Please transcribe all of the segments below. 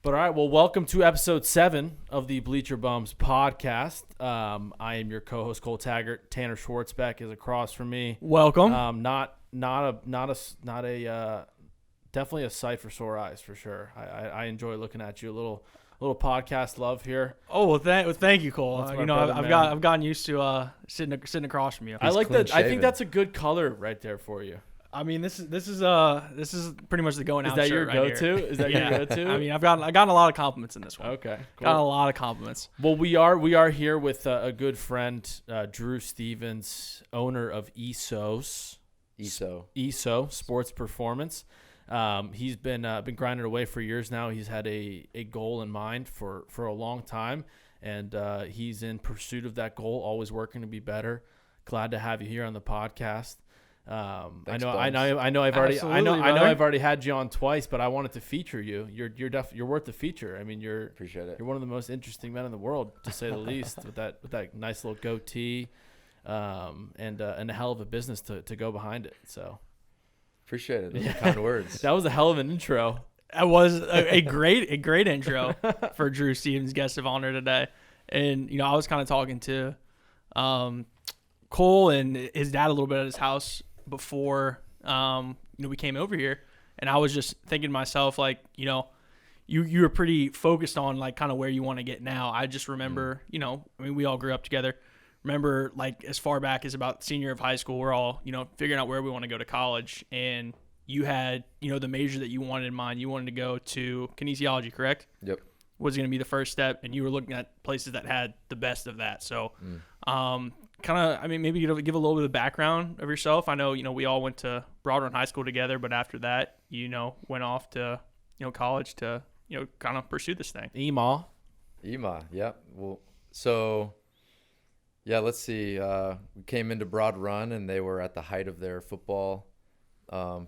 But all right, well, welcome to episode 7 of the Bleacher Bums podcast. I am your co-host Cole Taggart. Tanner Schwartzbeck is across from me. Welcome. Definitely a sight for sore eyes for sure. I enjoy looking at you. A little podcast love here. Oh well, thank you, Cole. Brother, I've gotten used to sitting across from you. I like that. I think that's a good color right there for you. I mean, this is pretty much the going out. Is that shirt your right go-to? here. Is that your go-to? I mean, I've gotten a lot of compliments in this one. Okay, cool. Got a lot of compliments. Well, we are here with a good friend, Drew Stevens, owner of ESO Sports Performance. He's been grinding away for years now. He's had a goal in mind for a long time, and he's in pursuit of that goal, always working to be better. Glad to have you here on the podcast. Thanks, I know I've already had you on twice, but I wanted to feature you. You're worth the feature. I mean, Appreciate it. You're one of the most interesting men in the world, to say the least, with that nice little goatee, and a hell of a business to go behind it. So appreciate it. Those are kind words. That was a hell of an intro. That was a great intro for Drew Stevens, guest of honor today. And I was kind of talking to Cole and his dad a little bit at his house before we came over here, and I was just thinking to myself, like, you were pretty focused on like kind of where you want to get now. I just remember, we all grew up together. Remember, like, as far back as about senior of high school, we're all figuring out where we want to go to college, and you had the major that you wanted in mind. You wanted to go to kinesiology, correct? Yep. Was going to be the first step, and you were looking at places that had the best of that. So maybe give a little bit of background of yourself. I know, we all went to Broadrun High School together, but after that, went off to, college to, kind of pursue this thing. EMA, yeah. Well, so, yeah, let's see. We came into Broadrun, and they were at the height of their football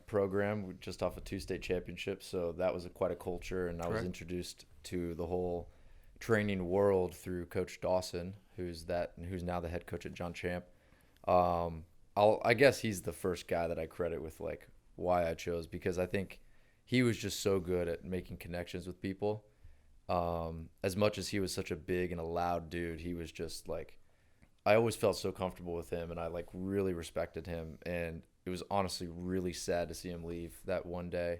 program, just off a 2 state championships. So that was quite a culture, and I was introduced to the whole training world through Coach Dawson, who's now the head coach at John Champ. I guess he's the first guy that I credit with like why I chose, because I think he was just so good at making connections with people. As much as he was such a big and a loud dude, he was just like, I always felt so comfortable with him, and I like really respected him. And it was honestly really sad to see him leave that one day.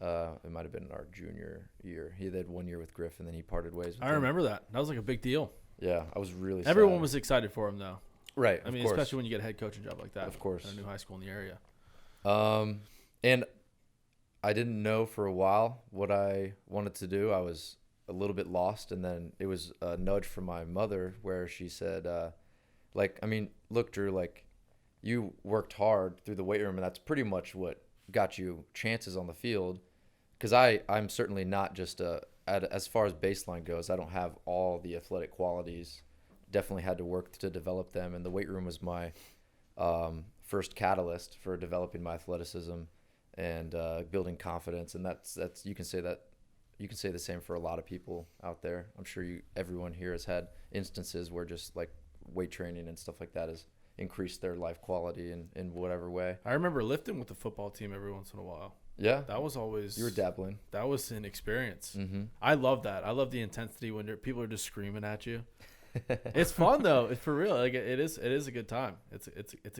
It might have been our junior year. He had 1 year with Griff, and then he parted ways with him. I remember that. That was like a big deal. Yeah, I was really Everyone sad. was excited for him, though. Right, I mean, especially when you get a head coaching job like that. Of course. At a new high school in the area. And I didn't know for a while what I wanted to do. I was a little bit lost, and then it was a nudge from my mother where she said, look, Drew, like, you worked hard through the weight room, and that's pretty much what got you chances on the field. Because I'm certainly not just as far as baseline goes, I don't have all the athletic qualities. Definitely had to work to develop them, and the weight room was my first catalyst for developing my athleticism and building confidence. And that's you can say the same for a lot of people out there. I'm sure everyone here has had instances where just like weight training and stuff like that has increased their life quality in whatever way. I remember lifting with the football team every once in a while. Yeah, that was always, you were dabbling. That was an experience. Mm-hmm. I love that. I love the intensity when people are just screaming at you. It's fun though. It's for real. Like it is a good time. It's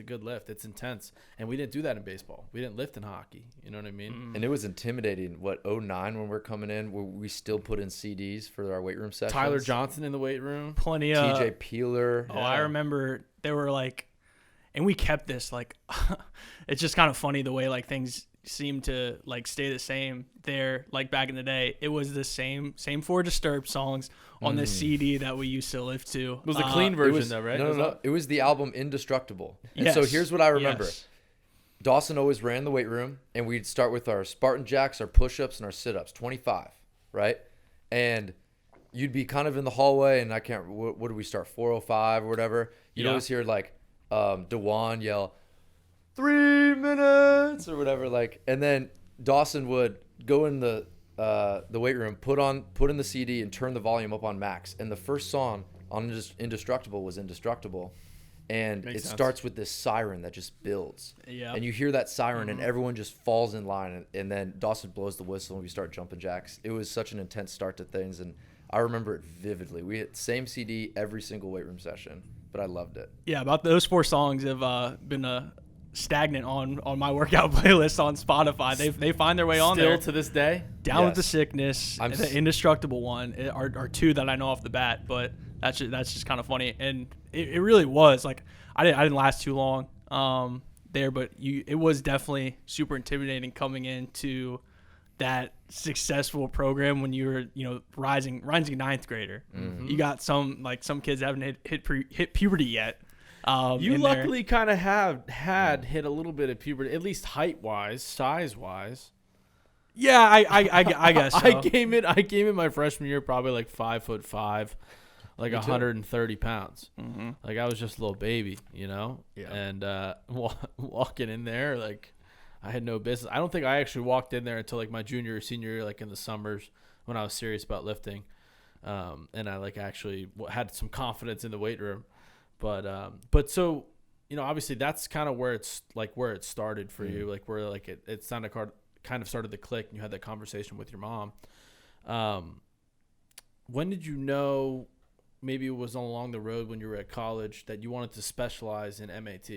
a good lift. It's intense, and we didn't do that in baseball. We didn't lift in hockey. You know what I mean? And it was intimidating. 2009 when we're coming in, where we still put in CDs for our weight room sessions. Tyler Johnson in the weight room. Plenty of TJ Peeler. Oh, yeah. I remember they were like, and we kept this like. It's just kind of funny the way like things seem to like stay the same there. Like back in the day, it was the same 4 Disturbed songs on the CD that we used to lift to. It was the clean version though, right? No. It was the album Indestructible. And yes. So here's what I remember. Yes. Dawson always ran the weight room, and we'd start with our Spartan jacks, our push-ups, and our sit-ups, 25, right? And you'd be kind of in the hallway, and I can't, what did we start, 405 or whatever? You'd always hear like DeJuan yell, 3 minutes or whatever, like, and then Dawson would go in the weight room, put in the CD and turn the volume up on max. And the first song on Indestructible was Indestructible. And Makes it sense. starts with this siren that just builds. Yeah. And you hear that siren and everyone just falls in line. And then Dawson blows the whistle and we start jumping jacks. It was such an intense start to things. And I remember it vividly. We hit same CD every single weight room session, but I loved it. Yeah, about those 4 songs have been stagnant on my workout playlist on Spotify. They find their way on Still there. to this day? Down with Yes. the Sickness, and the Indestructible one are 2 that I know off the bat, but that's just kind of funny. And it really was like I didn't last too long there, but it was definitely super intimidating coming into that successful program when you were rising 9th grader. Mm-hmm. You got some kids haven't hit puberty yet. You in luckily kind of had hit a little bit of puberty, at least height-wise, size-wise. Yeah, I guess so. I came in my freshman year probably like 5'5", like 130 pounds. Mm-hmm. Like I was just a little baby, Yeah. And walking in there, like I had no business. I don't think I actually walked in there until like my junior or senior year, like in the summers when I was serious about lifting, and I like actually had some confidence in the weight room. But so obviously that's kind of where it started for you, like where like it sounded kind of started to click and you had that conversation with your mom. When did you know, maybe it was along the road when you were at college, that you wanted to specialize in MAT?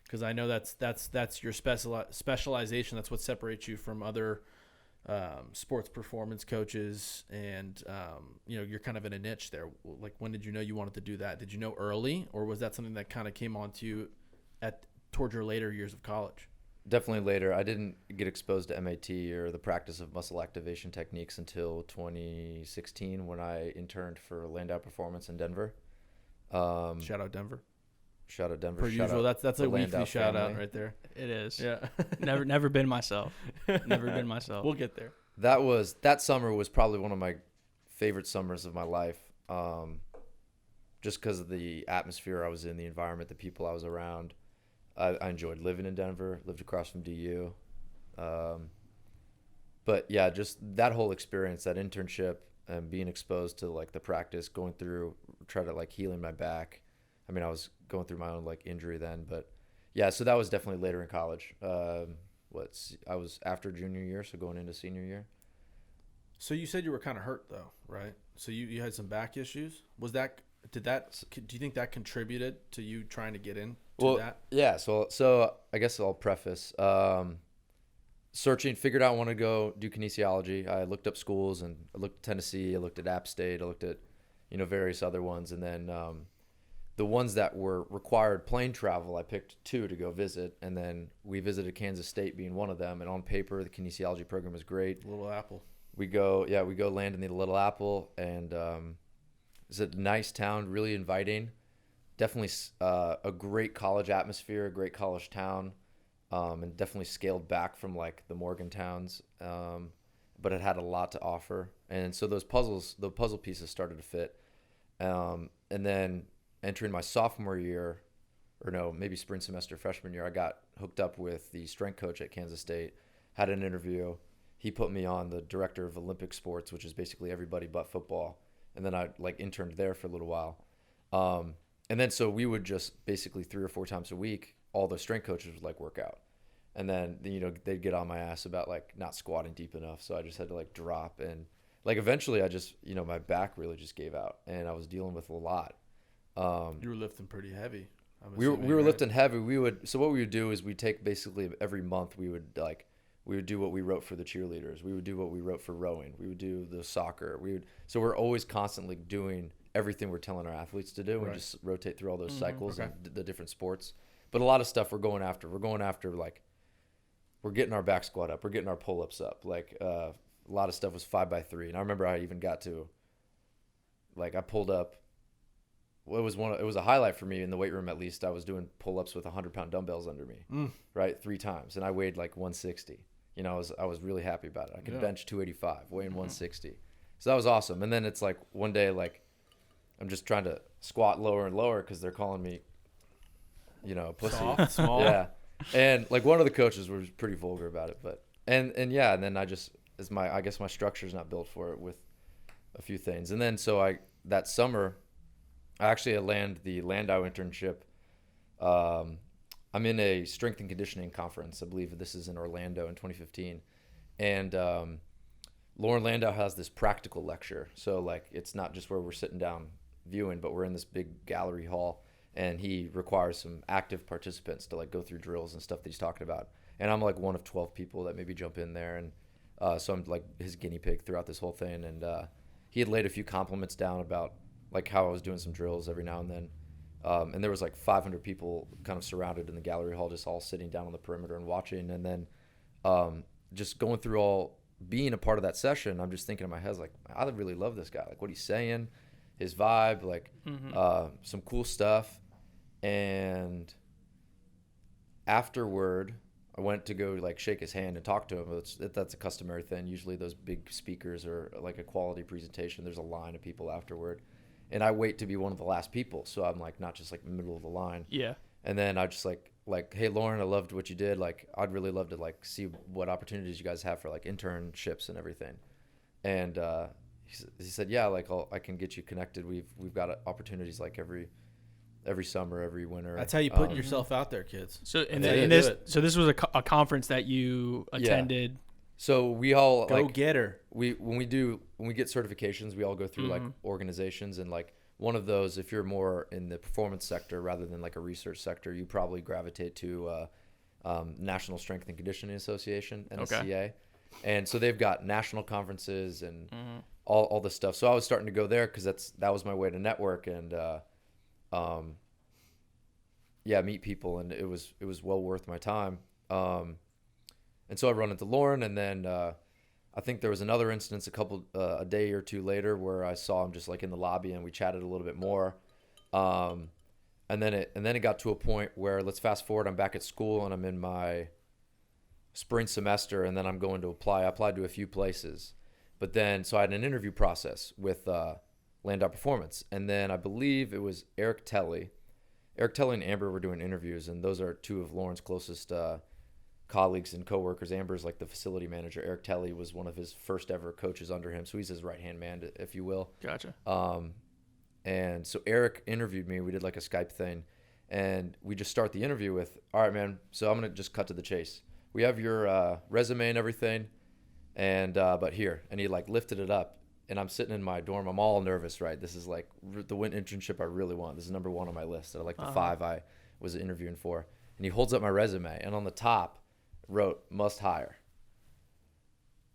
Because I know that's your specialization. That's what separates you from other sports performance coaches, and you're kind of in a niche there. Like, when did you know you wanted to do that? Did you know early, or was that something that kind of came on to you towards your later years of college? Definitely later. I didn't get exposed to MAT or the practice of muscle activation techniques until 2016 when I interned for Lansdowne Performance in Denver. Shout out Denver. Shout out Denver. Per usual. That's a weekly Lansdowne shout out family. right there. It is. Yeah. Never been myself. Never been myself. We'll get there. That summer was probably one of my favorite summers of my life, just because of the atmosphere I was in, the environment, the people I was around. I enjoyed living in Denver, lived across from DU. But yeah, just that whole experience, that internship, and being exposed to like the practice, going through, try to like healing my back. I mean, I was going through my own like injury then, but yeah, so that was definitely later in college. I was after junior year, so going into senior year. So you said you were kind of hurt though, right? So you had some back issues. Do you think that contributed to you trying to get into that? Yeah. So I guess I'll preface, figured out I want to go do kinesiology. I looked up schools and I looked at Tennessee, I looked at App State, I looked at, various other ones. And then, the ones that were required plane travel, I picked 2 to go visit. And then we visited Kansas State being one of them. And on paper, the kinesiology program was great. Little Apple. We go land in the Little Apple, and it's a nice town, really inviting. Definitely a great college atmosphere, a great college town, and definitely scaled back from like the Morgan towns, but it had a lot to offer. And so the puzzle pieces started to fit. And then entering my sophomore year, or no, maybe spring semester, freshman year, I got hooked up with the strength coach at Kansas State, had an interview. He put me on the director of Olympic sports, which is basically everybody but football. And then I like interned there for a little while. And then so we would just basically 3 or 4 times a week, all the strength coaches would like work out. And then, they'd get on my ass about like not squatting deep enough. So I just had to like drop, and like eventually I just, my back really just gave out and I was dealing with a lot. You were lifting pretty heavy. We were lifting heavy. So what we would do is we take basically every month we would do what we wrote for the cheerleaders. We would do what we wrote for rowing. We would do the soccer. So we're always constantly doing everything we're telling our athletes to do. Right. We just rotate through all those cycles and the different sports. But a lot of stuff we're going after like, we're getting our back squat up. We're getting our pull-ups up. Like a lot of stuff was 5x3. And I remember I even got to, like, I pulled up. It was a highlight for me in the weight room. At least I was doing pull-ups with 100-pound dumbbells under me, right, 3 times, and I weighed like 160. I was really happy about it. I could bench 285, weighing 160. So that was awesome. And then it's like one day, like I'm just trying to squat lower and lower because they're calling me, pussy. Soft, small. Yeah. And like one of the coaches was pretty vulgar about it, but and then I just I guess my structure's not built for it with a few things. And then so that summer I actually land the Landau internship I'm in a strength and conditioning conference. I believe this is in Orlando in 2015. And Lauren Landau has this practical lecture. So like it's not just where we're sitting down viewing, but we're in this big gallery hall, and he requires some active participants to like go through drills and stuff that he's talking about. And I'm like one of 12 people that maybe jump in there, and so I'm like his guinea pig throughout this whole thing. And he had laid a few compliments down about like how I was doing some drills every now and then. And there was like 500 people kind of surrounded in the gallery hall, just all sitting down on the perimeter and watching. And then just going through being a part of that session, I'm just thinking in my head, like, I really love this guy. Like what he's saying, his vibe, like some cool stuff. And afterward, I went to go like shake his hand and talk to him. That's a customary thing. Usually those big speakers or like a quality presentation, there's a line of people afterward. And I wait to be one of the last people. So I'm like, not just like middle of the line. Yeah. And then I just like, hey, Lauren, I loved what you did. Like, I'd really love to like see what opportunities you guys have for like internships and everything. And he said, yeah, like I can get you connected. We've got opportunities like every summer, every winter. That's how you put yourself out there, kids. So this was a conference that you attended. Yeah. So we all go get her. When we get certifications, we all go through like organizations, and like one of those, if you're more in the performance sector rather than like a research sector, you probably gravitate to National Strength and Conditioning Association, NSCA. Okay. And so they've got national conferences and all this stuff. So I was starting to go there because that was my way to network and meet people, and it was well worth my time. And so I run into Lauren, and then I think there was another instance a day or two later where I saw him just like in the lobby, and we chatted a little bit more. And then it got to a point where, let's fast forward, I'm back at school and I'm in my spring semester, and then I'm going to apply. I applied to a few places, but then so I had an interview process with Landau Performance, and then I believe it was Eric Telly and Amber were doing interviews, and those are two of Lauren's closest colleagues and coworkers. Amber's like the facility manager. Eric Telly was one of his first ever coaches under him, so he's his right-hand man, if you will. Gotcha. And so Eric interviewed me. We did like a Skype thing, and we just start the interview with, all right, man, so I'm going to just cut to the chase. We have your resume and everything, and but here. And he like lifted it up, and I'm sitting in my dorm. I'm all nervous, right? This is like the internship I really want. This is number one on my list. I like the 5 I was interviewing for. And he holds up my resume, and on the top wrote must hire.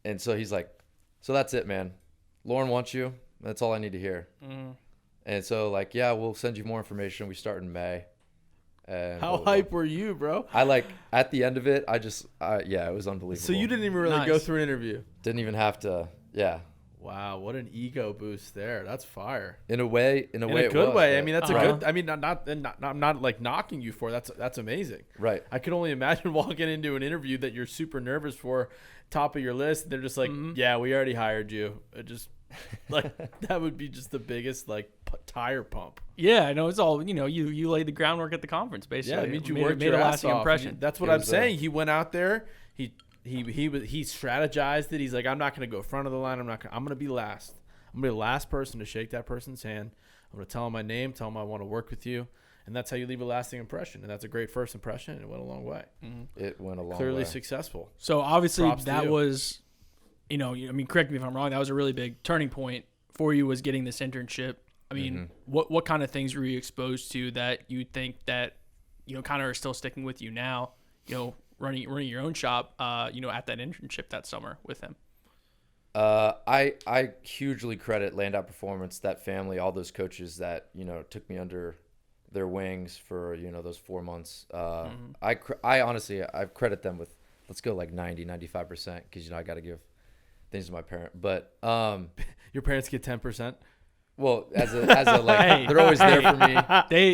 And so he's like, so that's it, man. Lauren wants you. That's all I need to hear. And so like, yeah, we'll send you more information. We start in May. And how hype were you, bro? I like at the end of it, it was unbelievable. So you didn't even really go through an interview. Didn't even have to. Yeah. Wow, what an ego boost there. That's fire. In a way, in a good way. I mean, that's a good. I mean, I'm not like knocking you for it. That's amazing. Right. I could only imagine walking into an interview that you're super nervous for, top of your list. They're just like, yeah, we already hired you. It just like that would be just the biggest like tire pump. Yeah, I know. It's all you laid the groundwork at the conference basically. Yeah, it means you made a lasting impression. That's what I'm saying. He went out there. He strategized it. He's like, I'm not going to go front of the line. I'm going to be last. I'm going to be the last person to shake that person's hand. I'm going to tell him my name, tell him I want to work with you. And that's how you leave a lasting impression. And that's a great first impression. And it went a long way. It went a long way. Clearly successful. So obviously that was, I mean, correct me if I'm wrong. That was a really big turning point for you, was getting this internship. I mean, what kind of things were you exposed to that you think that, kind of are still sticking with you now, running your own shop, at that internship that summer with him? I hugely credit Landau Performance, that family, all those coaches that, took me under their wings for, those 4 months. I honestly, I credit them with, let's go like 90-95%, because, I got to give things to my parent. But your parents get 10%? Well, as a like, they're always there for me.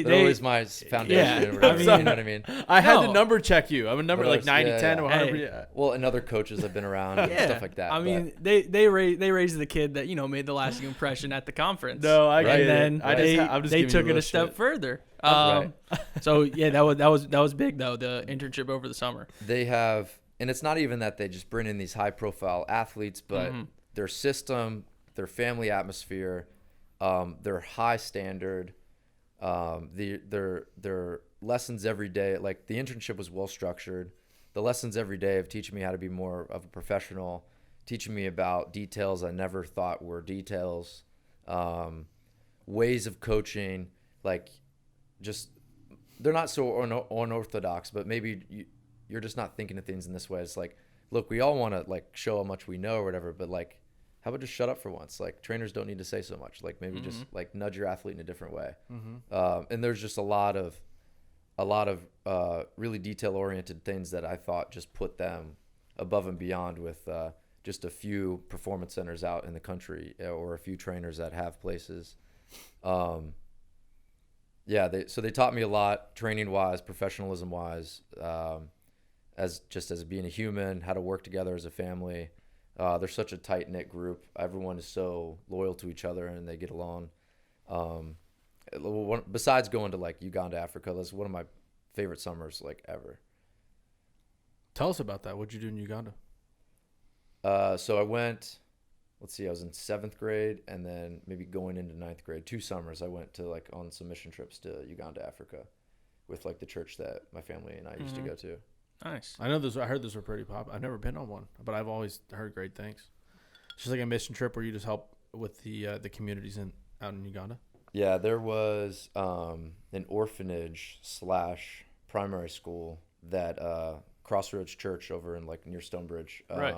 They're always my foundation. Yeah, or whatever, you know what I mean? I had to number check you. I'm a number like 90, 10, or 100. Hey. Well, and other coaches have been around and stuff like that. I mean, they raised the kid that made the lasting impression at the conference. No, I get it. And then they took it a step further. So yeah, that was big though, the internship over the summer. They have, and it's not even that they just bring in these high profile athletes, but their system, their family atmosphere. They're high standard. Their lessons every day. Like the internship was well structured. The lessons every day of teaching me how to be more of a professional, teaching me about details I never thought were details, ways of coaching, like just they're not so unorthodox, but maybe you're just not thinking of things in this way. It's like, look, we all want to like show how much we know or whatever, but like, how about just shut up for once? Like trainers don't need to say so much. Like maybe just like nudge your athlete in a different way. And there's just a lot of really detail oriented things that I thought just put them above and beyond with just a few performance centers out in the country or a few trainers that have places. So they taught me a lot training wise, professionalism wise, as being a human, how to work together as a family. They're such a tight knit group. Everyone is so loyal to each other and they get along. Besides going to like Uganda, Africa, that's one of my favorite summers like ever. Tell us about that. What'd you do in Uganda? So I went, I was in 7th grade and then maybe going into 9th grade, 2 summers I went to like on some mission trips to Uganda, Africa with like the church that my family and I used to go to. Nice. I heard those were pretty popular. I've never been on one, but I've always heard great things. It's just like a mission trip where you just help with the communities out in Uganda. Yeah, there was an orphanage / primary school that Crossroads Church over in like near Stonebridge. Right.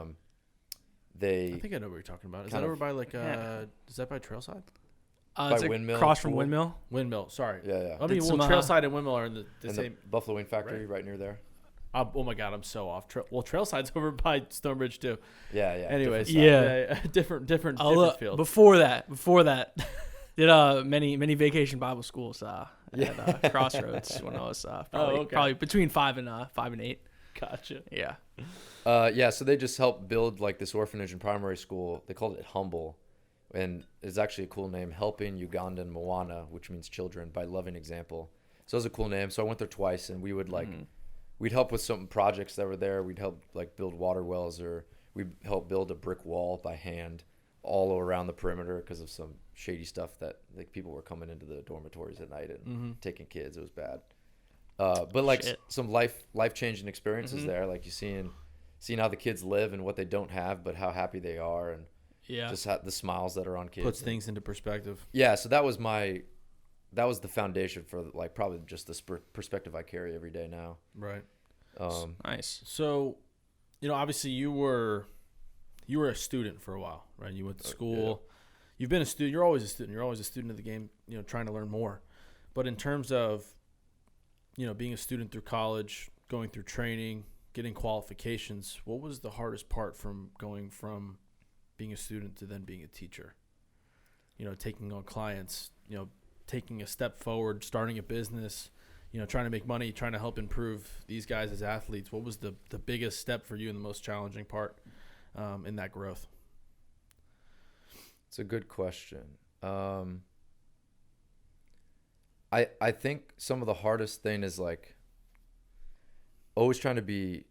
I think I know what you're talking about. Is that over by like is that by Trailside? It's Windmill across from Pool? Windmill. Windmill, sorry. Yeah. I mean, Trailside and Windmill are in the same. The Buffalo Wing Factory right near there. Oh my God, I'm so off. Trailside's over by Stonebridge too. Yeah. Anyways, different field. Before that, did many vacation Bible schools at Crossroads when I was probably between 5 and 8. Gotcha. Yeah. So they just helped build like this orphanage and primary school. They called it Humble, and it's actually a cool name, Helping Ugandan Moana, which means children by Loving Example. So it was a cool name. So I went there twice, and we would like. We'd help with some projects that were there. We'd help like build water wells, or we'd help build a brick wall by hand all around the perimeter because of some shady stuff that like people were coming into the dormitories at night and taking kids. It was bad. But like some life-changing experiences there. Like you seeing how the kids live and what they don't have, but how happy they are, and just the smiles that are on kids. Puts things into perspective. Yeah. So that was the foundation for like probably just the perspective I carry every day now. Right. Nice. So, obviously you were a student for a while, right? You went to school. Yeah. You've been a student. You're always a student. You're always a student of the game, trying to learn more. But in terms of, being a student through college, going through training, getting qualifications, what was the hardest part from going from being a student to then being a teacher? Taking on clients, taking a step forward, starting a business, trying to make money, trying to help improve these guys as athletes. What was the biggest step for you and the most challenging part in that growth? It's a good question. I think some of the hardest thing is like always trying to be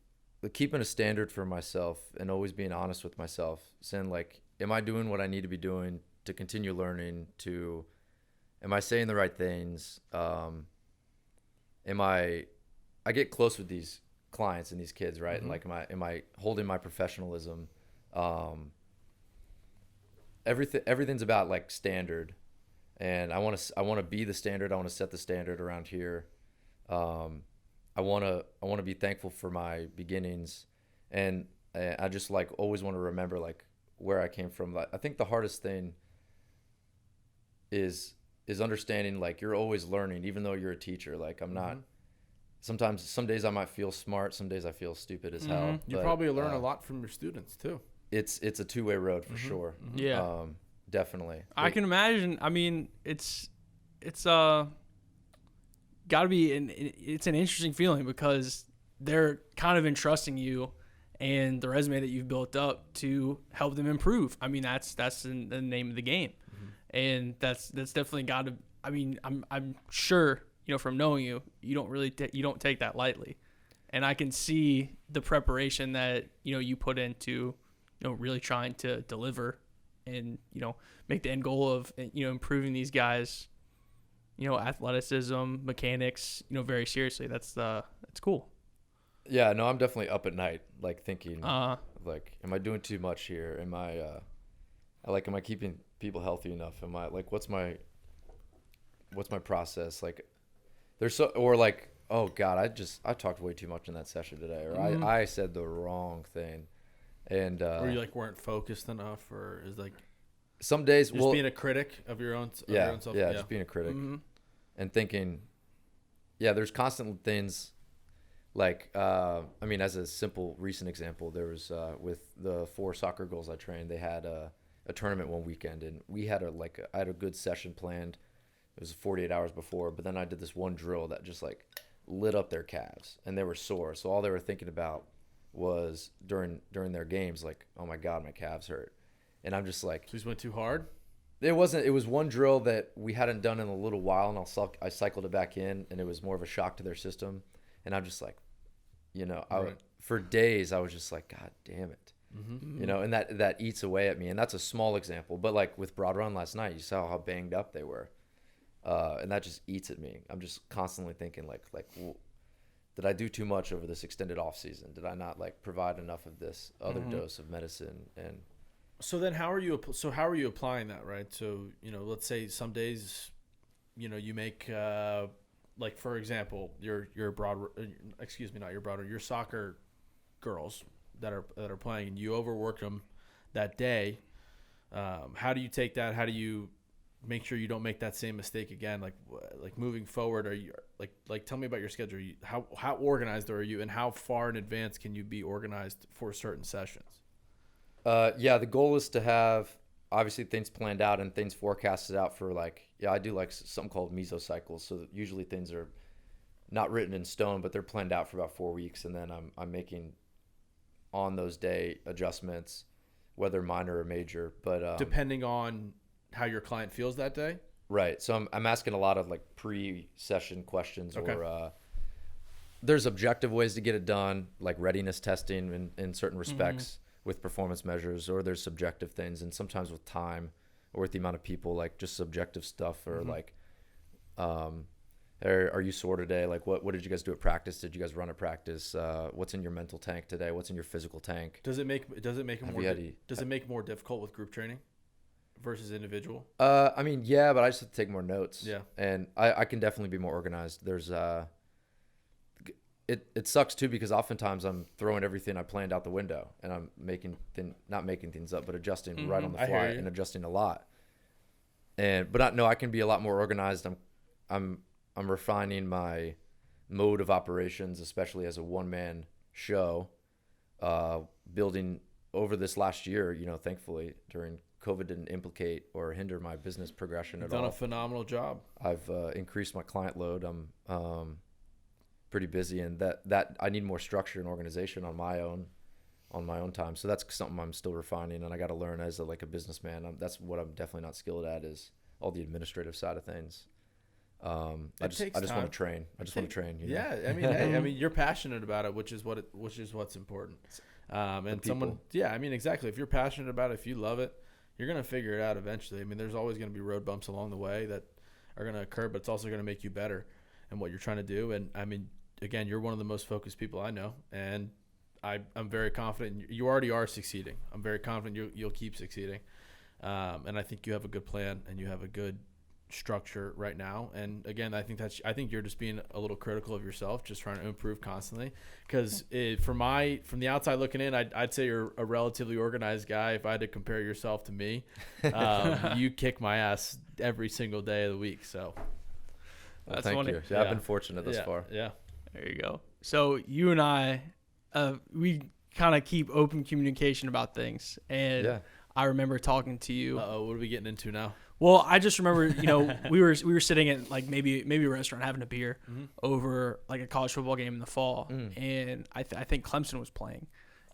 keeping a standard for myself and always being honest with myself, saying like, am I doing what I need to be doing to continue learning? Am I saying the right things? I get close with these clients and these kids, right? And like, am I holding my professionalism? Everything's about like standard, and I want to be the standard. I want to set the standard around here. I want to be thankful for my beginnings, and I just like always want to remember like where I came from. I think the hardest thing is understanding like you're always learning, even though you're a teacher. Like I'm not. Sometimes, some days I might feel smart. Some days I feel stupid as hell. You probably learn a lot from your students too. It's a two-way road for sure. Yeah, definitely. I can imagine. I mean, it's got to be it's an interesting feeling because they're kind of entrusting you and the resume that you've built up to help them improve. I mean, that's the name of the game, and that's definitely got to. I mean, I'm sure from knowing you, you don't really you don't take that lightly, and I can see the preparation that you put into really trying to deliver and make the end goal of improving these guys athleticism, mechanics, very seriously. That's cool. Yeah, no, I'm definitely up at night, like thinking, like, am I doing too much here? Am I keeping people healthy enough? Am I like, what's my process? Like, oh God, I talked way too much in that session today, or I said the wrong thing, and or you like weren't focused enough, or is like some days just being a critic of your own. Yeah, your own self? just being a critic and thinking, there's constant things. Like, as a simple recent example, there was with the 4 soccer girls I trained, they had a tournament one weekend, and we had I had a good session planned. It was 48 hours before, but then I did this one drill that just like lit up their calves, and they were sore. So all they were thinking about was during their games, like, oh my God, my calves hurt. And I'm just like, so you just went too hard? It wasn't. It was one drill that we hadn't done in a little while, and I cycled it back in, and it was more of a shock to their system. And I'm just like, for days I was just like, God damn it, and that eats away at me. And that's a small example, but like with Broad Run last night, you saw how banged up they were, and that just eats at me. I'm just constantly thinking like, well, did I do too much over this extended off season? Did I not like provide enough of this other dose of medicine? And so then how are you applying that, right? So let's say some days you make like, for example, your soccer girls that are playing, and you overworked them that day. How do you take that? How do you make sure you don't make that same mistake again? Like moving forward, are you like tell me about your schedule. How organized are you, and how far in advance can you be organized for certain sessions? The goal is to have obviously things planned out and things forecasted out for I do like something called mesocycles. So usually things are not written in stone, but they're planned out for about 4 weeks. And then I'm making on those day adjustments, whether minor or major, but, depending on how your client feels that day. Right. So I'm asking a lot of like pre-session questions, okay. Or, there's objective ways to get it done, like readiness testing in certain respects. With performance measures, or there's subjective things, and sometimes with time or with the amount of people, like just subjective stuff, or like, are you sore today? Like, what did you guys do at practice? Did you guys run a practice? What's in your mental tank today? What's in your physical tank? Does it make it more difficult with group training versus individual? But I just have to take more notes. Yeah, and I can definitely be more organized. There's It sucks too, because oftentimes I'm throwing everything I planned out the window, and I'm not making things up, but adjusting right on the fly and adjusting a lot. I can be a lot more organized. I'm refining my mode of operations, especially as a one-man show, building over this last year. Thankfully during COVID didn't implicate or hinder my business progression at all. You've done a phenomenal job. I've increased my client load. I'm pretty busy, and that I need more structure and organization on my own time. So that's something I'm still refining, and I got to learn as a businessman. That's what I'm definitely not skilled at, is all the administrative side of things. I just want to train. Hey, you're passionate about it, which is what's important. Exactly. If you're passionate about it, if you love it, you're going to figure it out eventually. There's always going to be road bumps along the way that are going to occur, but it's also going to make you better in what you're trying to do. And again, you're one of the most focused people I know, and I'm very confident you already are succeeding. I'm very confident you'll keep succeeding. And I think you have a good plan, and you have a good structure right now. And again, I think you're just being a little critical of yourself, just trying to improve constantly. Because from the outside looking in, I'd say you're a relatively organized guy. If I had to compare yourself to me, you kick my ass every single day of the week. So that's thank funny. You. Yeah, I've been fortunate thus far. Yeah. There you go. So you and I, we kind of keep open communication about things. And I remember talking to you. What are we getting into now? Well, I just remember, we were sitting at maybe a restaurant having a beer over a college football game in the fall, and I think Clemson was playing,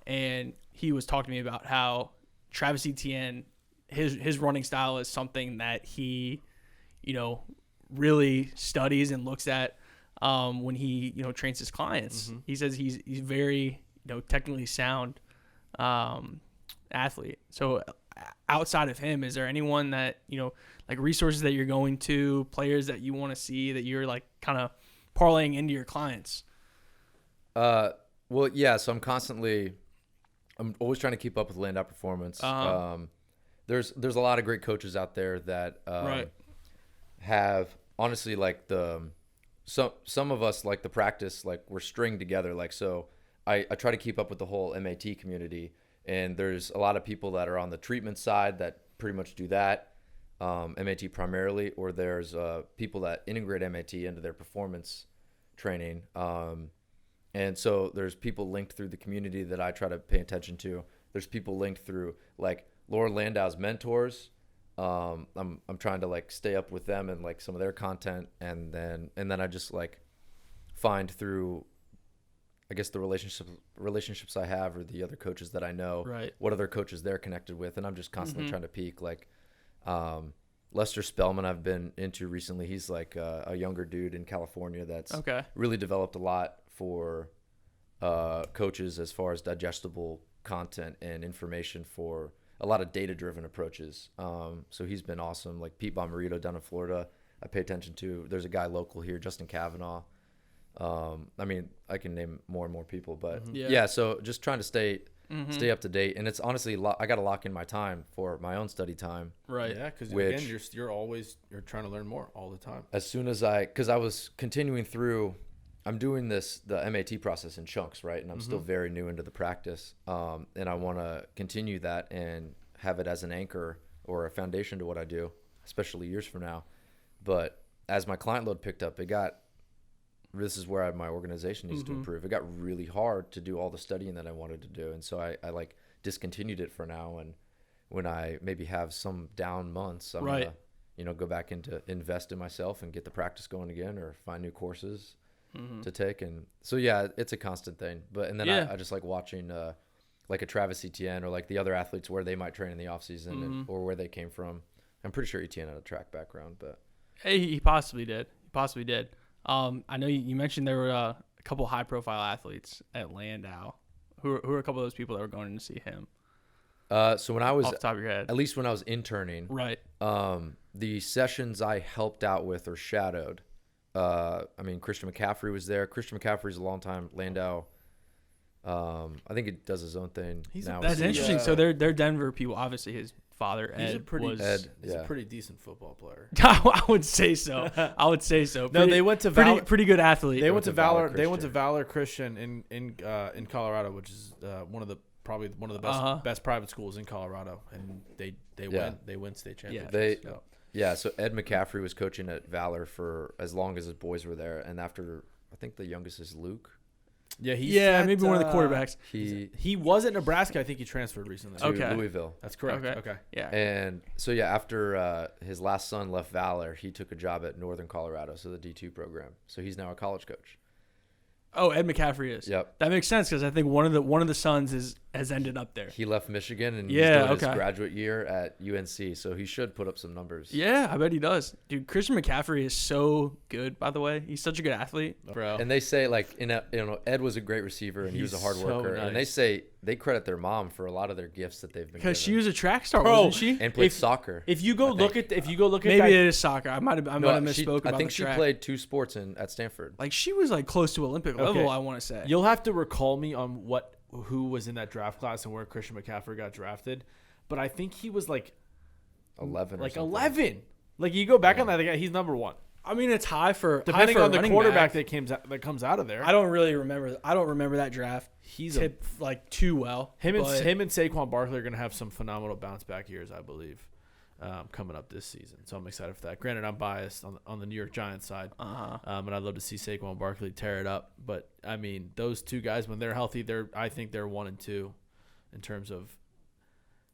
and he was talking to me about how Travis Etienne, his running style is something that he, really studies and looks at when he trains his clients. He says he's very technically sound athlete. So outside of him, is there anyone that, like resources that you're going to, players that you want to see that you're like kind of parlaying into your clients? Well, yeah. So I'm always trying to keep up with Lansdowne Performance. There's a lot of great coaches out there that have honestly like some of us like the practice, like we're stringed together. Like, so I try to keep up with the whole MAT community, and there's a lot of people that are on the treatment side that pretty much do that, MAT primarily, or there's people that integrate MAT into their performance training. And so there's people linked through the community that I try to pay attention to. There's people linked through like Laura Landau's mentors. I'm trying to like stay up with them and like some of their content, and then I just like find through, I guess, the relationships I have or the other coaches that I know, what other coaches they're connected with, and I'm just constantly trying to peak. Like Lester Spellman I've been into recently. He's like a younger dude in California that's really developed a lot for coaches as far as digestible content and information for a lot of data-driven approaches. So he's been awesome. Like Pete Bomarito down in Florida, I pay attention to. There's a guy local here, Justin Kavanaugh. I mean, I can name more and more people, but yeah. So just trying to stay up to date. And it's honestly, I got to lock in my time for my own study time. Right. Yeah. Cause again, you're trying to learn more all the time. As soon as cause I was continuing through, I'm doing the MAT process in chunks, right? And I'm still very new into the practice. And I want to continue that and have it as an anchor or a foundation to what I do, especially years from now. But as my client load picked up, this is where my organization needs to improve. It got really hard to do all the studying that I wanted to do. And so I like discontinued it for now. And when I maybe have some down months, I'm going to, go back into invest in myself and get the practice going again, or find new courses to take. And so, yeah, it's a constant thing. I just like watching like a Travis Etienne or like the other athletes where they might train in the off season or where they came from. I'm pretty sure Etienne had a track background, but he possibly did. I know you mentioned there were a couple high profile athletes at Lansdowne. Who are a couple of those people that were going to see him? So when I was off the top of your head, at least when I was interning, the sessions I helped out with or shadowed, Christian McCaffrey was there. Christian McCaffrey's a longtime Lansdowne. I think he does his own thing now. That's interesting. So they're Denver people. Obviously, his father Ed he's a pretty decent football player. I would say so. No, they went to pretty good athlete. They went to Valor. They went to Valor Christian in Colorado, which is probably one of the best private schools in Colorado, and they win state championships. So Ed McCaffrey was coaching at Valor for as long as his boys were there, and after, I think the youngest is Luke. Yeah, maybe one of the quarterbacks. He was at Nebraska. I think he transferred recently to Louisville. That's correct. Okay. Yeah. And so after his last son left Valor, he took a job at Northern Colorado, so the D2 program. So he's now a college coach. Oh, Ed McCaffrey is. Yep. That makes sense because I think one of the sons has ended up there. He left Michigan and he's doing his graduate year at UNC, so he should put up some numbers. Yeah, I bet he does. Dude, Christian McCaffrey is so good, by the way. He's such a good athlete. Bro. And they say Ed was a great receiver and he was a hard worker. Nice. And they say they credit their mom for a lot of their gifts that they've been given. Because she was a track star, wasn't she? And played soccer. If you go look at maybe it is soccer. I might have misspoke about I think the she track. played 2 sports at Stanford. Like she was like close to Olympic level, I want to say. You'll have to recall me on who was in that draft class and where Christian McCaffrey got drafted, but I think he was like 11. Like 11. Like you go back on that, he's number 1. I mean, it's high for depending on the quarterback back. that comes out of there. I don't really remember. I don't remember that draft. He's too well. Him and Saquon Barkley are going to have some phenomenal bounce back years, I believe, coming up this season. So I'm excited for that. Granted, I'm biased on the New York Giants side, and I'd love to see Saquon Barkley tear it up. But I mean, those two guys when they're healthy, I think they're 1 and 2 in terms of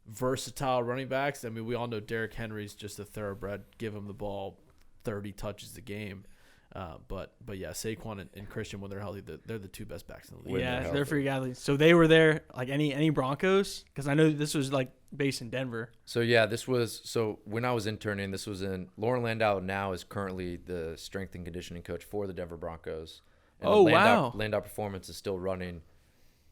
versatile running backs. I mean, we all know Derrick Henry's just a thoroughbred. Give him the ball 30 touches a game. But yeah, Saquon and Christian, when they're healthy, they're the 2 best backs in the league. Yeah, they're freak athletes. So they were there, like any Broncos? Because I know this was like based in Denver. So yeah, when I was interning, this was in Lauren Landau now is currently the strength and conditioning coach for the Denver Broncos. And wow. Landau Performance is still running.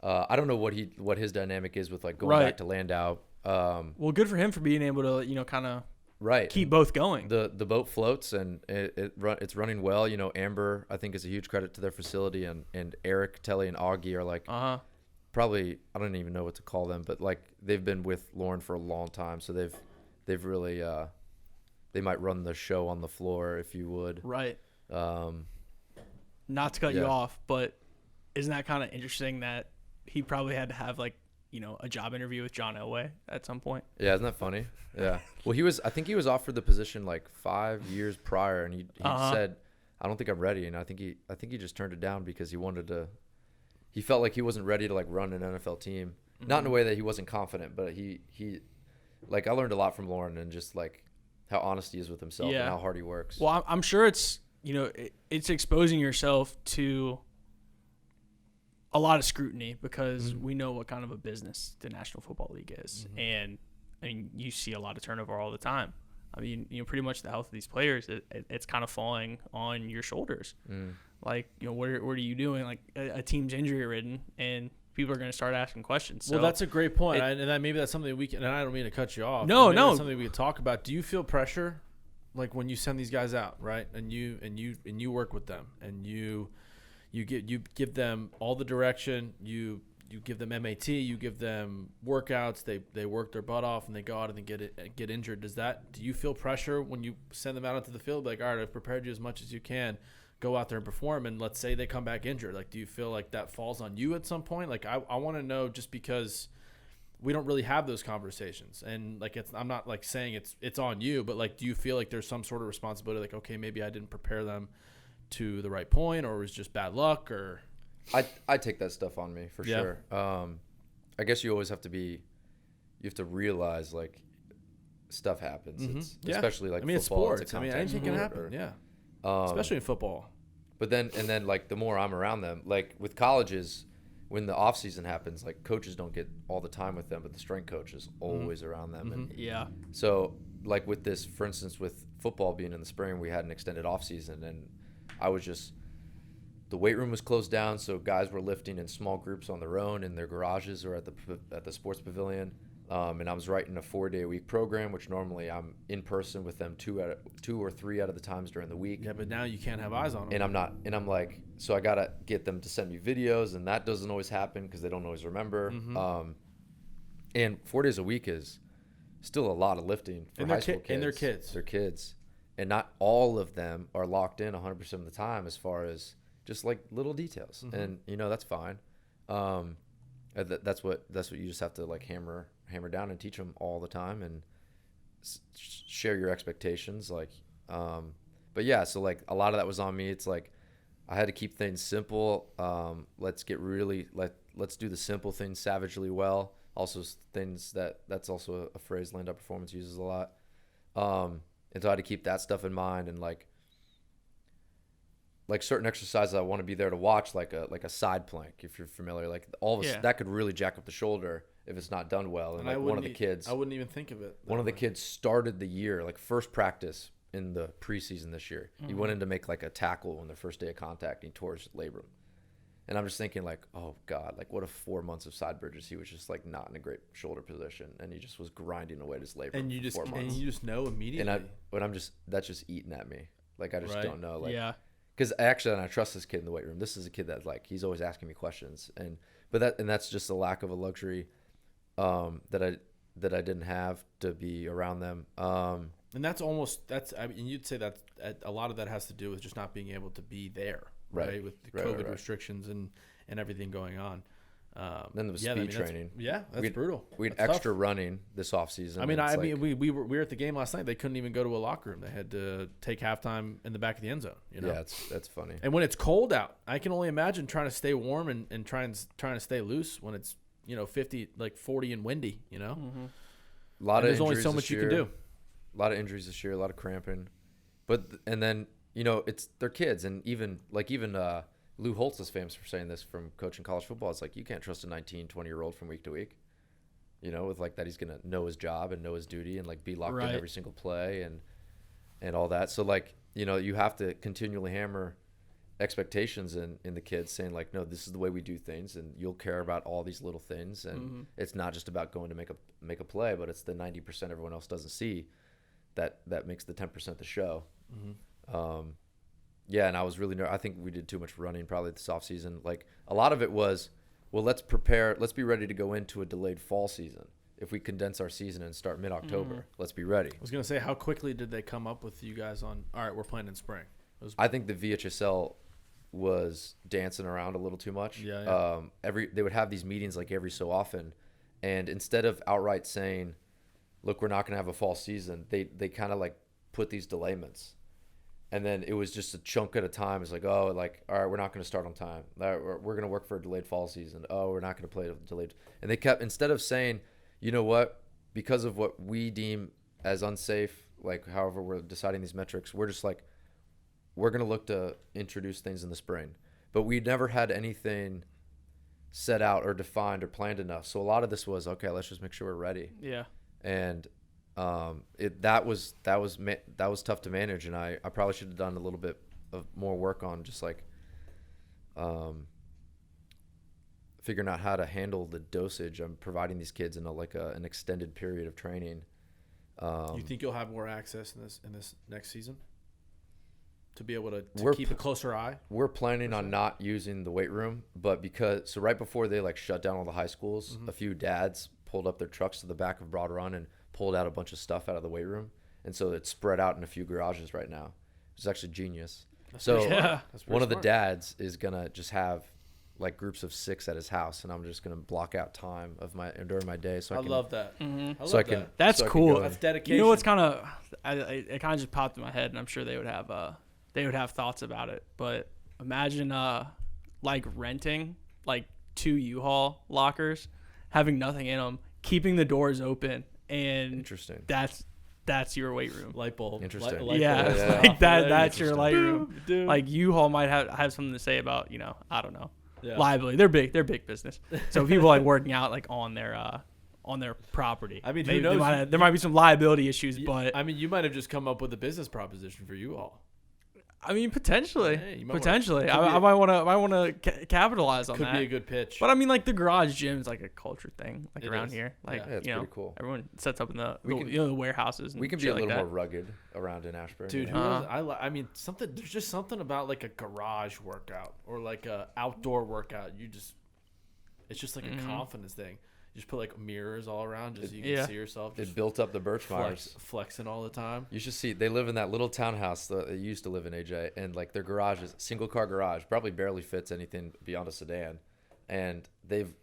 I don't know what his dynamic is with like going back to Landau. Well, good for him for being able to, kind of Right. keep both going. The boat floats and it's running well. Amber, I think, is a huge credit to their facility, and Eric, Telly, and Augie are like probably, I don't even know what to call them, but like they've been with Lauren for a long time, so they've really they might run the show on the floor, if you would. Right. Not to cut you off, but isn't that kind of interesting that he probably had to have like, a job interview with John Elway at some point? Yeah, isn't that funny? Yeah. Well, I think he was offered the position like 5 years prior, and he said, "I don't think I'm ready," and I think he just turned it down because he felt like he wasn't ready to like run an NFL team. Mm-hmm. Not in a way that he wasn't confident, but he like, I learned a lot from Lauren, and just like how honest he is with himself and how hard he works. Well, I'm sure it's it's exposing yourself to a lot of scrutiny because we know what kind of a business the National Football League is. Mm-hmm. And I mean, you see a lot of turnover all the time. I mean, pretty much the health of these players, it's kind of falling on your shoulders. Like, what are you doing? Like, a team's injury ridden, and people are going to start asking questions. Well, that's a great point. And maybe that's something we can, and I don't mean to cut you off. No. That's something we could talk about. Do you feel pressure, like when you send these guys out, right? And you work with them, and you give them all the direction. You give them MAT. You give them workouts. They work their butt off, and they go out and they get injured. Do you feel pressure when you send them out into the field? Like, all right, I've prepared you as much as you can. Go out there and perform. And let's say they come back injured. Like, do you feel like that falls on you at some point? Like, I want to know, just because we don't really have those conversations, and like, I'm not like saying it's on you, but like, do you feel like there's some sort of responsibility? Like, okay, maybe I didn't prepare them to the right point, or it was just bad luck, or I take that stuff on me for sure. I guess you always have to realize like stuff happens. Mm-hmm. It's especially like it's football. sports. Anything can happen. Especially in football. But then like the more I'm around them, like with colleges, when the off season happens, like coaches don't get all the time with them, but the strength coach is always around them. Mm-hmm. And so like with this, for instance, with football being in the spring, we had an extended off season, and the weight room was closed down, so guys were lifting in small groups on their own in their garages or at the sports pavilion. And I was writing a 4-day-a-week program, which normally I'm in person with them 2 or 3 out of the times during the week. Yeah, but now you can't have eyes on them. And I'm not. And I'm like, so I gotta get them to send me videos, and that doesn't always happen because they don't always remember. Mm-hmm. And 4 days a week is still a lot of lifting for high school kids. And their kids. Their kids. And not all of them are locked in 100% of the time, as far as just like little details. Mm-hmm. And that's fine. That's what you just have to like hammer down and teach them all the time, and share your expectations. Like, but yeah, so like a lot of that was on me. It's like I had to keep things simple. Let's do the simple things savagely well. Also things that's also a phrase Land Up Performance uses a lot. And so I had to keep that stuff in mind, and like certain exercises I want to be there to watch, like a side plank, if you're familiar, like that could really jack up the shoulder if it's not done well. And like one of the kids, I wouldn't even think of it. One of the kids started the year, like first practice in the preseason this year. Mm-hmm. He went in to make like a tackle on the first day of contact, and he tore his labrum. And I'm just thinking like, oh God, like what if 4 months of side bridges, he was just like not in a great shoulder position, and he just was grinding away at his labrum. And you just know immediately. That's just eating at me. Like I just don't know. Like, yeah. Because actually, and I trust this kid in the weight room. This is a kid that like he's always asking me questions, but that's just a lack of a luxury that I didn't have to be around them. And you'd say that a lot of that has to do with just not being able to be there, right? With the COVID restrictions and everything going on. Then there was speed training. That's brutal. We had extra running this offseason. We were at the game last night. They couldn't even go to a locker room. They had to take halftime in the back of the end zone. Yeah, that's funny. And when it's cold out, I can only imagine trying to stay warm and trying to stay loose when it's 50, like 40 and windy. Mm-hmm. A lot of there's only so much you can do. A lot of injuries this year. A lot of cramping, and then it's their kids, and even Lou Holtz is famous for saying this from coaching college football. It's like you can't trust a 19, 20-year-old from week to week, with like that he's going to know his job and know his duty and like be locked in every single play and all that. So like, you have to continually hammer expectations in the kids, saying like, no, this is the way we do things, and you'll care about all these little things, and it's not just about going to make a play, but it's the 90% everyone else doesn't see that makes the 10% the show. Yeah, and I was really I think we did too much running probably this off season. Like a lot of it was, well, let's be ready to go into a delayed fall season. If we condense our season and start mid-October, let's be ready. I was going to say, how quickly did they come up with you guys on, all right, we're playing in spring? I think the VHSL was dancing around a little too much. Yeah. They would have these meetings like every so often, and instead of outright saying, look, we're not going to have a fall season, they kind of like put these delayments. And then it was just a chunk at a time. It's like, oh, like, all right, we're not going to start on time. We're going to work for a delayed fall season. Oh, we're not going to play a delayed. And they kept, instead of saying, you know what, because of what we deem as unsafe, like however we're deciding these metrics, we're just like, we're going to look to introduce things in the spring. But we never had anything set out or defined or planned enough. So a lot of this was, okay, let's just make sure we're ready. Yeah. And that was tough to manage, and I probably should have done a little bit of more work on just like figuring out how to handle the dosage I'm providing these kids in an extended period of training. You think you'll have more access in this next season to be able to keep a closer eye? We're planning on not using the weight room, but so right before they like shut down all the high schools, a few dads pulled up their trucks to the back of Broad Run and pulled out a bunch of stuff out of the weight room, and so it's spread out in a few garages right now. It's actually genius. One of the dads is gonna just have like groups of 6 at his house, and I'm just gonna block out time during my day so I can love that. That's cool. That's dedication. You know what's kind of it kind of just popped in my head, and I'm sure they would have thoughts about it. But imagine like renting like 2 U-Haul lockers, having nothing in them, keeping the doors open, and interesting. That's your weight room. Light bulb. Interesting. Yeah. Like that's your light room. Dude. Like U-Haul might have something to say about, I don't know. Yeah. Liability. They're big business. So people like working out like on their property. I mean, who knows? There might be some liability issues, but I mean, you might have just come up with a business proposition for you all. I mean, potentially. Hey, I might want to capitalize on that. Could be a good pitch. But I mean, like the garage gym is like a culture thing, like around here. Like, it's pretty cool. Everyone sets up in the warehouses. And we can be a little more rugged around in Ashburn. Dude, I mean, there's just something about like a garage workout or like a outdoor workout. It's just like a confidence thing. You just put like mirrors all around just so you can see yourself. It built up the Birchmeyers. Flexing all the time. You should see. They live in that little townhouse that they used to live in, AJ. And like their garage is a single car garage. Probably barely fits anything beyond a sedan. And they've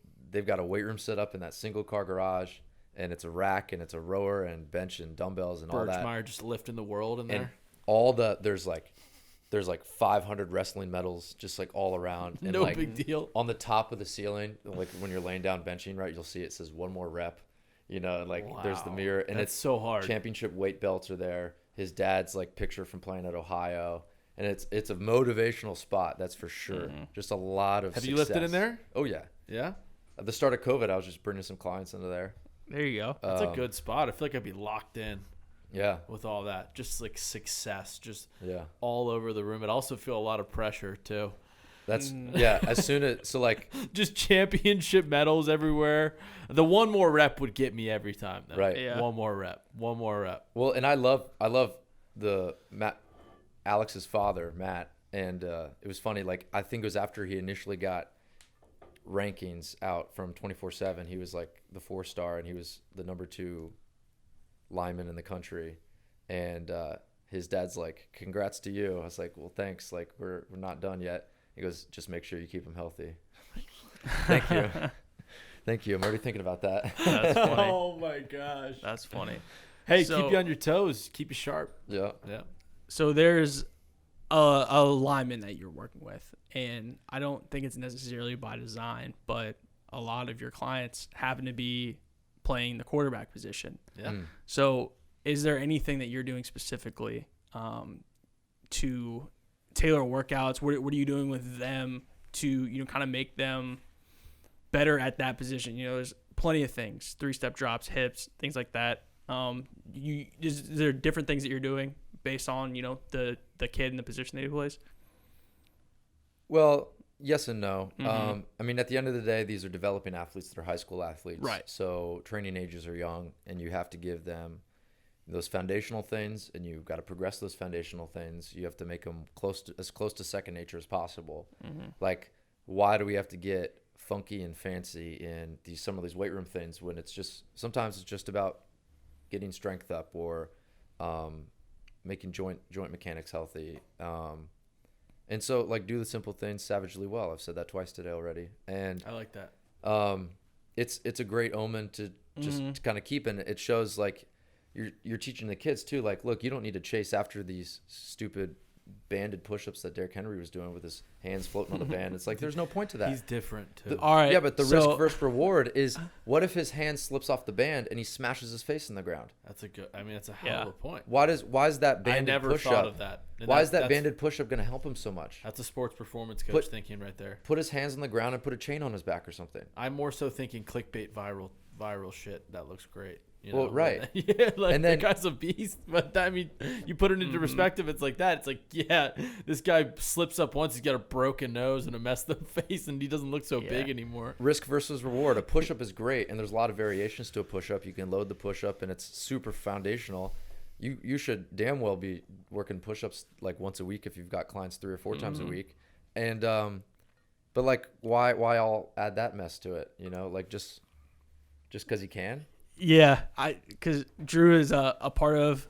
got a weight room set up in that single car garage. And it's a rack and it's a rower and bench and dumbbells and all that. Birchmeyer just lifting the world in there. And there's like 500 wrestling medals just like all around. And no big deal. On the top of the ceiling, like when you're laying down benching, right, you'll see it says 1 more rep. There's the mirror. And it's so hard. Championship weight belts are there. His dad's like picture from playing at Ohio. And it's a motivational spot, that's for sure. Just a lot of Have success. you lifted in there? Oh, yeah. Yeah? At the start of COVID, I was just bringing some clients into there. There you go. That's a good spot. I feel like I'd be locked in. Yeah. With all that. Just like success. Just all over the room. It also feel a lot of pressure too. That's as soon as just championship medals everywhere. The 1 more rep would get me every time though. Right. Yeah. 1 more rep. Well, and I love the Alex's father, Matt, and it was funny, like I think it was after he initially got rankings out from 24/7, he was like the 4-star and he was the number 2 lineman in the country, and his dad's like, congrats to you. I was like, well, thanks, like we're not done yet. He goes, just make sure you keep him healthy. Thank you I'm already thinking about that. That's funny. Oh my gosh, that's funny. Hey, keep you on your toes, keep you sharp. Yeah So there's a lineman that you're working with, and I don't think it's necessarily by design, but a lot of your clients happen to be playing the quarterback position. Yeah. So is there anything that you're doing specifically to tailor workouts? What are you doing with them to, kind of make them better at that position? There's plenty of things, 3-step drops, hips, things like that. Is there different things that you're doing based on, the kid and the position that he plays? Well, yes and no. Mm-hmm. I mean, at the end of the day, these are developing athletes that are high school athletes. Right. So training ages are young, and you have to give them those foundational things, and you've got to progress those foundational things. You have to make them as close to second nature as possible. Mm-hmm. Like, why do we have to get funky and fancy in some of these weight room things when sometimes it's just about getting strength up or making joint mechanics healthy. And so, like, do the simple things savagely well. I've said that twice today already. And I like that. It's a great omen to just to kind of keep, and it shows, like, you're teaching the kids too, like, look, you don't need to chase after these stupid banded push-ups that Derrick Henry was doing with his hands floating on the band. It's like, there's no point to that. He's different too. All right. Yeah, but the risk versus reward is, what if his hand slips off the band and he smashes his face in the ground? That's a hell of a point. Why is that banded I never push-up? thought of that. And Why is that banded push-up going to help him so much? That's a sports performance coach thinking right there. Put his hands on the ground and put a chain on his back or something. I'm more so thinking clickbait viral shit. That looks great. You Well, know? right. Yeah, like, And then- the guy's a beast. But I mean, you put it into perspective, it's like that. It's like, yeah, this guy slips up once, he's got a broken nose and a messed up face, and he doesn't look so big anymore. Risk versus reward. A push-up is great, and there's a lot of variations to a push-up. You can load the push-up, and it's super foundational. You should damn well be working push-ups like once a week if you've got clients 3 or 4 times a week. And but, like, why all add that mess to it? You know, like, just because you can. Yeah, because Drew is a part of,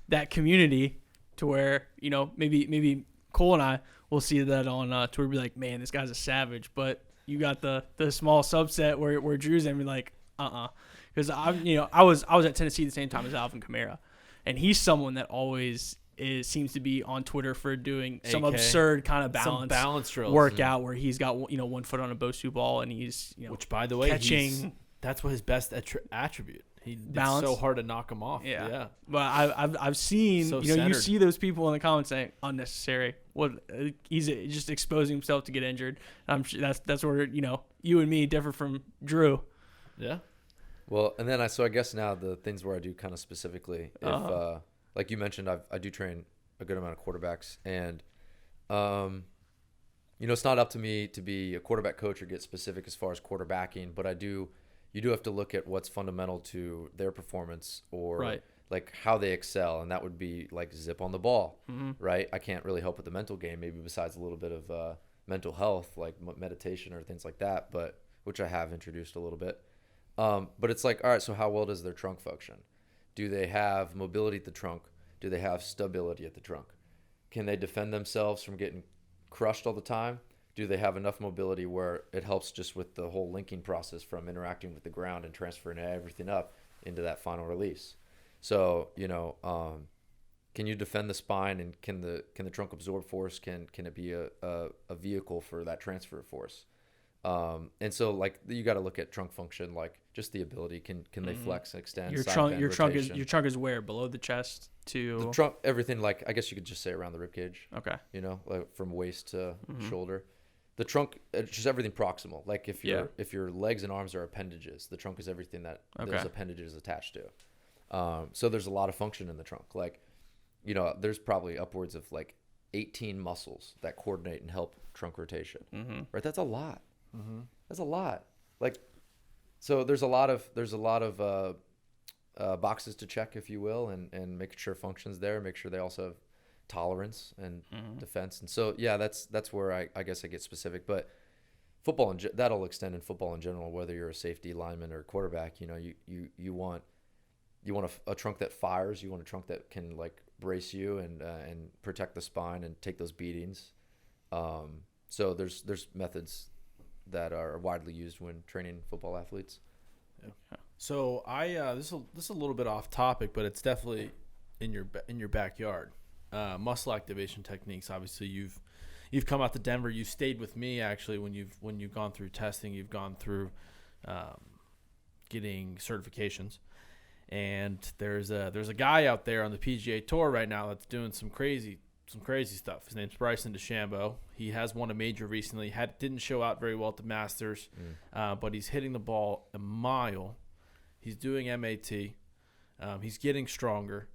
that community to where, maybe Cole and I will see that on to where we're like, man, this guy's a savage. But you got the small subset where Drew's in, be like, because I was at Tennessee the same time as Alvin Kamara, and he's someone that always seems to be on Twitter for doing some absurd kind of balance drills workout where he's got 1 foot on a BOSU ball and he's which, by the way, catching. That's what his best attribute. It's balance. so hard to knock him off. Yeah. But I've seen So you centered. see those people in the comments saying unnecessary. What he's just exposing himself to get injured. I'm sure that's where you and me differ from Drew. Yeah. Well, and then I guess now the things where I do kind of specifically, if like you mentioned, I do train a good amount of quarterbacks, and it's not up to me to be a quarterback coach or get specific as far as quarterbacking, but you do have to look at what's fundamental to their performance or like how they excel, and that would be like zip on the ball, right? I can't really help with the mental game, maybe besides a little bit of mental health, like meditation or things like that, but which I have introduced a little bit. But it's like, all right, so how well does their trunk function? Do they have mobility at the trunk? Do they have stability at the trunk? Can they defend themselves from getting crushed all the time? Do they have enough mobility where it helps just with the whole linking process from interacting with the ground and transferring everything up into that final release? So, can you defend the spine, and can the trunk absorb force? Can it be a vehicle for that transfer of force? And so, like, you got to look at trunk function, like just the ability. Can they flex and extend? Your trunk is where, below the chest to the trunk, everything, like, I guess you could just say around the rib cage. Okay. Like from waist to shoulder. The trunk, it's just everything proximal. Like if your legs and arms are appendages, the trunk is everything that those appendages attached to. So there's a lot of function in the trunk. Like, there's probably upwards of like 18 muscles that coordinate and help trunk rotation. Right? That's a lot. That's a lot. Like, so there's a lot of boxes to check, if you will, and make sure function's there, make sure they also have tolerance and defense. And so, yeah, that's where I guess I get specific. But football, that'll extend in football in general, whether you're a safety, lineman, or quarterback. You want a trunk that fires. You want a trunk that can, like, brace you and protect the spine and take those beatings. So there's methods that are widely used when training football athletes. Yeah. So this is a little bit off topic, but it's definitely in your backyard. Muscle activation techniques. Obviously, you've come out to Denver. You've stayed with me actually when you've gone through testing. You've gone through getting certifications, and there's a guy out there on the PGA Tour right now that's doing some crazy stuff. His name's Bryson Deshambo. He has won a major recently. Didn't show out very well at the Masters, but he's hitting the ball a mile. He's doing MAT. He's getting stronger.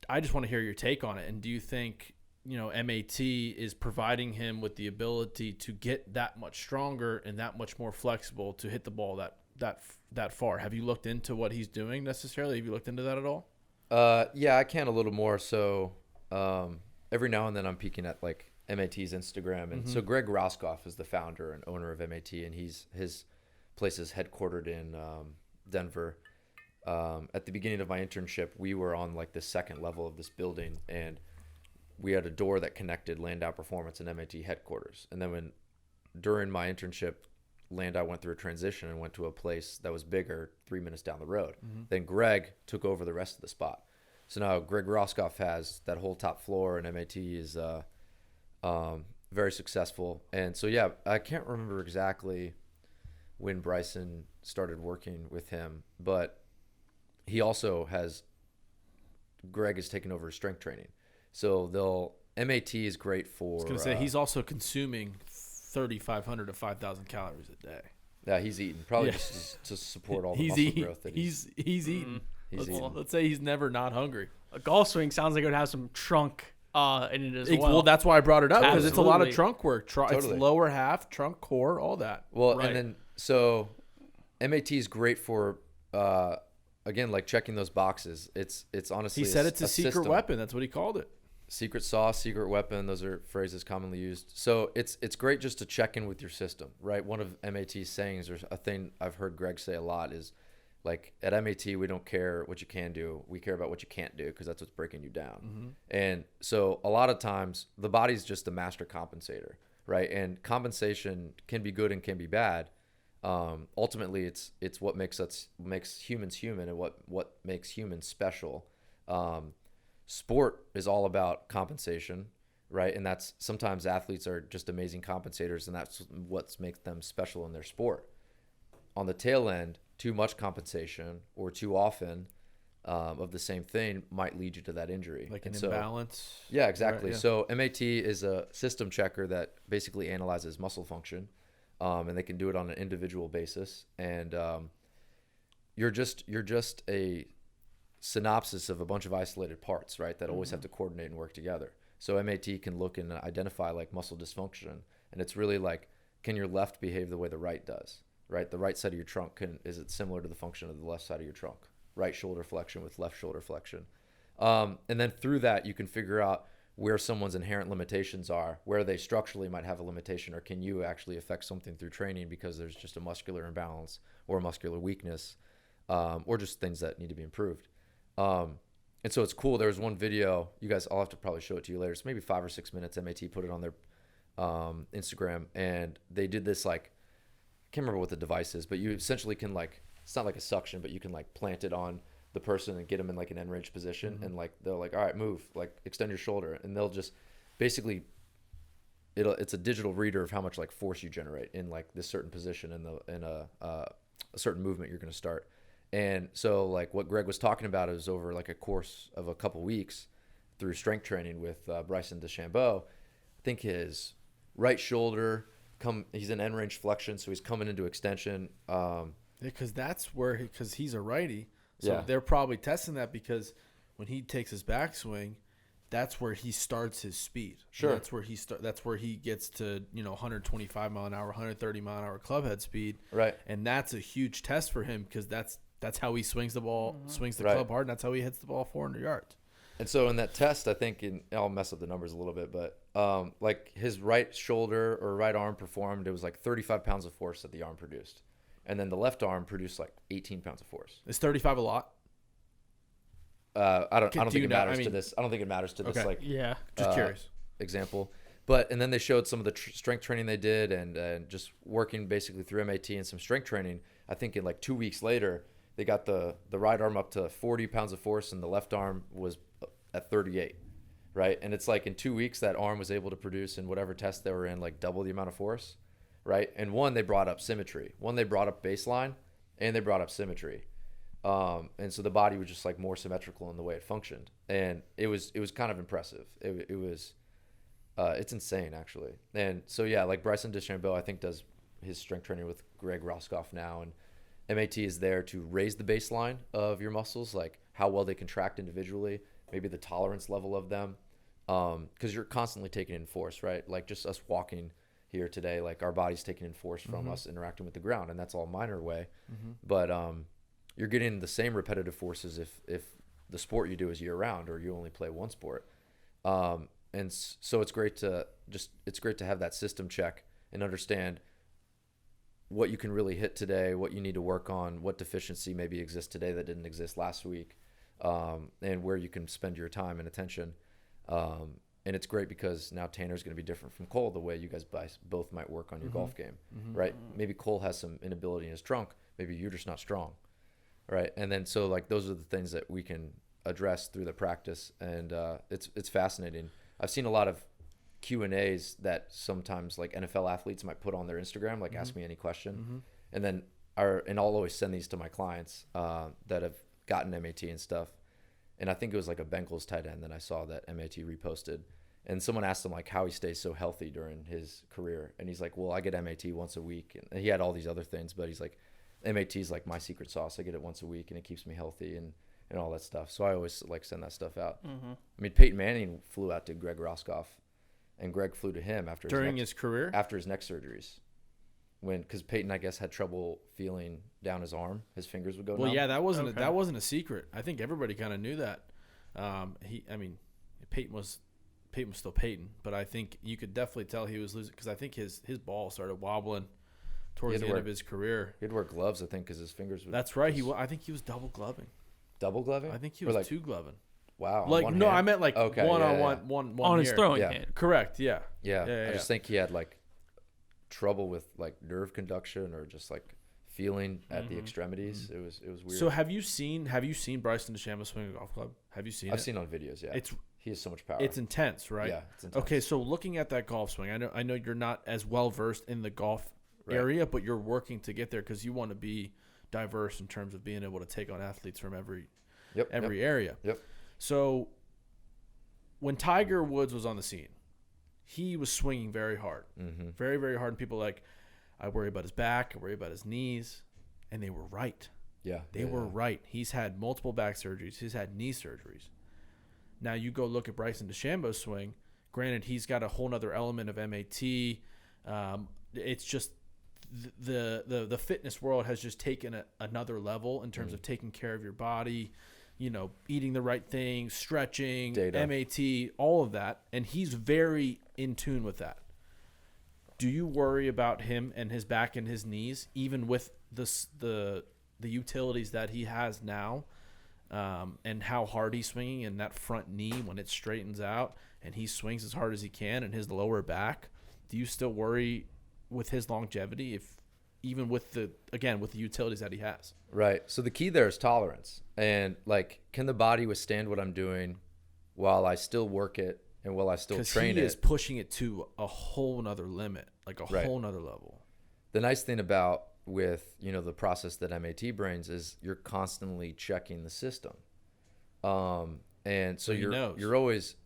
I just want to hear your take on it. And do you think MAT is providing him with the ability to get that much stronger and that much more flexible to hit the ball that far. Have you looked into what he's doing necessarily? Have you looked into that at all? Yeah, I can a little more. So every now and then I'm peeking at like MAT's Instagram, and so Greg Roscoff is the founder and owner of MAT, and his place is headquartered in Denver. At the beginning of my internship, we were on like the second level of this building, and we had a door that connected Lansdowne Performance and MAT headquarters. And then during my internship, Lansdowne went through a transition and went to a place that was bigger 3 minutes down the road. Then Greg took over the rest of the spot. So now Greg Roscoff has that whole top floor, and MAT is very successful. And so, yeah, I can't remember exactly when Bryson started working with him, but he also Greg has taken over strength training. So MAT is great for. I was going to say, he's also consuming 3,500 to 5,000 calories a day. Yeah, he's eating probably just to support all the muscle growth that he's eating. Let's say he's never not hungry. A golf swing sounds like it would have some trunk in it as well. Well, that's why I brought it up, because it's a lot of Absolutely. trunk work. Totally. It's lower half, trunk, core, all that. Well, Right. and then so MAT is great for again, like checking those boxes. It's honestly He said it's a secret system. weapon. That's what he called it. Secret sauce, secret weapon. Those are phrases commonly used. So it's great just to check in with your system, right? One of MAT's sayings, or a thing I've heard Greg say a lot, is like, at MAT, we don't care what you can do. We care about what you can't do, because that's what's breaking you down. And so a lot of times the body's just the master compensator, right? And compensation can be good and can be bad. Ultimately, it's what makes humans human, and what makes humans special. Sport is all about compensation, right? And that's, sometimes athletes are just amazing compensators, and that's what makes them special in their sport. On the tail end, too much compensation or too often of the same thing might lead you to that injury. Like an And so, imbalance. yeah, exactly. Right, yeah. So MAT is a system checker that basically analyzes muscle function, and they can do it on an individual basis. And you're just a synopsis of a bunch of isolated parts, right, that always have to coordinate and work together. So MAT can look and identify like muscle dysfunction, and it's really like, can your left behave the way the right does, right? The right side of your trunk, is it similar to the function of the left side of your trunk? Right shoulder flexion with left shoulder flexion. And then through that, you can figure out where someone's inherent limitations are, where they structurally might have a limitation, or can you actually affect something through training because there's just a muscular imbalance or a muscular weakness, or just things that need to be improved. And so it's cool. There was one video, you guys, I'll have to probably show it to you later. It's maybe 5 or 6 minutes. MAT put it on their Instagram, and they did this, like, I can't remember what the device is, but you essentially can, like, it's not like a suction, but you can like plant it on the person and get them in like an end range position, and like they'll like, all right, move, like extend your shoulder, and they'll just basically it's a digital reader of how much like force you generate in like this certain position in a certain movement you're going to start. And so like what Greg was talking about is over like a course of a couple weeks through strength training with Bryson Deshambo, I think his right shoulder he's in end range flexion, so he's coming into extension. Because because he's a righty. So Yeah. they're probably testing that, because when he takes his backswing, that's where he starts his speed. Sure. And that's where he gets to, 125 mile an hour, 130 mile an hour club head speed. Right. And that's a huge test for him, because that's how he swings the ball, swings the Right. club hard, and that's how he hits the ball 400 yards. And so in that test, I think, I'll mess up the numbers a little bit, but like his right shoulder or right arm performed, it was like 35 pounds of force that the arm produced. And then the left arm produced like 18 pounds of force. Is 35 a lot? I don't think it matters I to mean- this. I don't think it matters to this Okay. like Yeah. Just curious. example. And then they showed some of the strength training they did, and just working basically through MAT and some strength training. I think in like 2 weeks later, they got the right arm up to 40 pounds of force, and the left arm was at 38, right? And it's like in 2 weeks, that arm was able to produce in whatever test they were in, like double the amount of force, right? And one, they brought up symmetry. One, they brought up baseline, and they brought up symmetry. And so the body was just like more symmetrical in the way it functioned. And it was kind of impressive. It was, it's insane actually. And so, yeah, like Bryson Deshambo, I think does his strength training with Greg Roscoff now, and MAT is there to raise the baseline of your muscles, like how well they contract individually, maybe the tolerance level of them, because you're constantly taking in force, right? Like just us walking here today, like our body's taking in force from us interacting with the ground, and that's all minor way. But you're getting the same repetitive forces if the sport you do is year round or you only play one sport. So it's great to have that system check and understand what you can really hit today, what you need to work on, what deficiency maybe exists today that didn't exist last week, and where you can spend your time and attention. And it's great because now Tanner's going to be different from Cole, the way you guys both might work on your golf game, right? Maybe Cole has some inability in his trunk. Maybe you're just not strong, right? And then so like those are the things that we can address through the practice, and it's fascinating. I've seen a lot of Q&As that sometimes like NFL athletes might put on their Instagram, like ask me any question, and then and I'll always send these to my clients that have gotten MAT and stuff. And I think it was like a Bengals tight end that I saw that MAT reposted, and someone asked him like how he stays so healthy during his career, and he's like, well, I get MAT once a week, and he had all these other things, but he's like, MAT is like my secret sauce. I get it once a week and it keeps me healthy and all that stuff. So I always like send that stuff out. I mean, Peyton Manning flew out to Greg Roscoff, and Greg flew to him after his career, after his neck surgeries, because Peyton, I guess, had trouble feeling down his arm. His fingers would go numb. Well, yeah, that wasn't a secret. I think everybody kind of knew that. Peyton was still Peyton, but I think you could definitely tell he was losing, because I think his ball started wobbling towards the end of his career. He'd wear gloves, I think, because his fingers would. That's right. I think he was double gloving. Double gloving? I think he was two gloving. Wow. Like no, hand? I meant like one on his throwing yeah. hand. Correct. Yeah. Yeah. I just think he had like trouble with like nerve conduction or just like feeling at the extremities. It was weird. So have you seen Bryson Deshambo swing a golf club? Have you seen it? I've seen on videos. Yeah. He has so much power. It's intense, right? Yeah. It's intense. Okay, so looking at that golf swing, I know you're not as well versed in the golf area, but you're working to get there because you want to be diverse in terms of being able to take on athletes from every area. Yep. So when Tiger Woods was on the scene, he was swinging very hard, very, very hard. And people were like, I worry about his back, I worry about his knees, and they were right. Yeah, they were right. He's had multiple back surgeries. He's had knee surgeries. Now you go look at Bryson DeChambeau's swing. Granted, he's got a whole nother element of MAT. It's just the fitness world has just taken another level in terms of taking care of your body, eating the right things, stretching, data. MAT, all of that. And he's very in tune with that. Do you worry about him and his back and his knees, even with the utilities that he has now, and how hard he's swinging, and that front knee when it straightens out and he swings as hard as he can, and his lower back? Do you still worry with his longevity, even with the utilities that he has? Right. So the key there is tolerance, and like, can the body withstand what I'm doing while I still work it and while I still train it? Because he is pushing it to a whole nother limit, like a whole nother level. The nice thing about with the process that MAT brings is you're constantly checking the system, and so you're always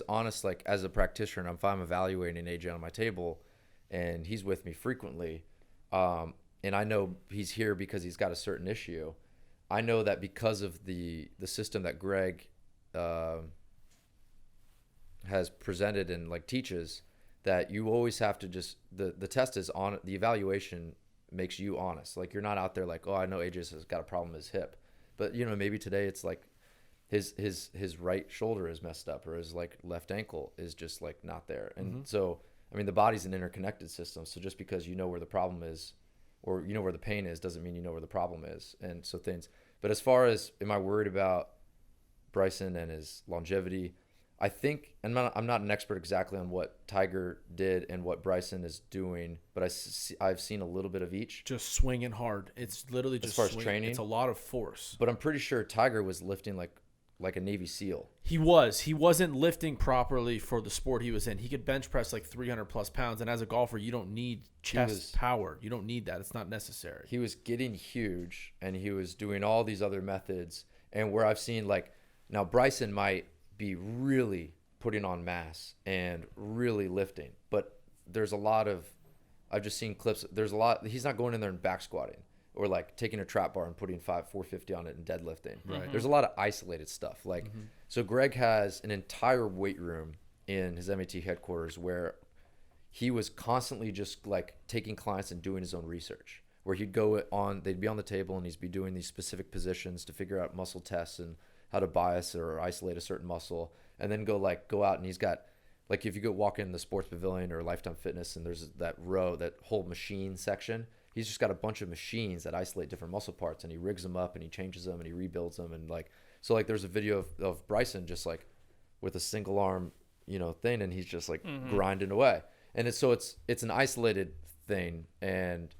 honest. Like as a practitioner, if I'm evaluating AJ on my table, and he's with me frequently, and I know he's here because he's got a certain issue. I know that because of the system that Greg has presented and like teaches, that you always have to just the test is on the evaluation makes you honest. Like you're not out there like, oh, I know AJ has got a problem with his hip, but maybe today it's like his right shoulder is messed up, or his like left ankle is just like not there. And so I mean, the body's an interconnected system. So just because you know where the problem is, or where the pain is, doesn't mean you know where the problem is. And so things. But as far as am I worried about Bryson and his longevity, I think I'm not an expert exactly on what Tiger did and what Bryson is doing, but I've seen a little bit of each. Just swinging hard. It's literally just as far as training. It's a lot of force. But I'm pretty sure Tiger was lifting like a Navy SEAL. He wasn't lifting properly for the sport he was in. He could bench press like 300 plus pounds, and as a golfer, you don't need chest power. You don't need that. It's not necessary. He was getting huge, and he was doing all these other methods. And where I've seen like now Bryson might be really putting on mass and really lifting, but there's a lot of I've just seen clips. There's a lot. He's not going in there and back squatting, or like taking a trap bar and putting 450 on it and deadlifting. Right. There's a lot of isolated stuff. Like, so Greg has an entire weight room in his MAT headquarters where he was constantly just like taking clients and doing his own research, where they'd be on the table and he'd be doing these specific positions to figure out muscle tests and how to bias or isolate a certain muscle, and then go out and he's got, like, if you go walk in the sports pavilion or Lifetime Fitness and there's that whole machine section, he's just got a bunch of machines that isolate different muscle parts, and he rigs them up and he changes them and he rebuilds them. And like, so like there's a video of Bryson just like with a single arm, thing, and he's just like grinding away. And it's an isolated thing. And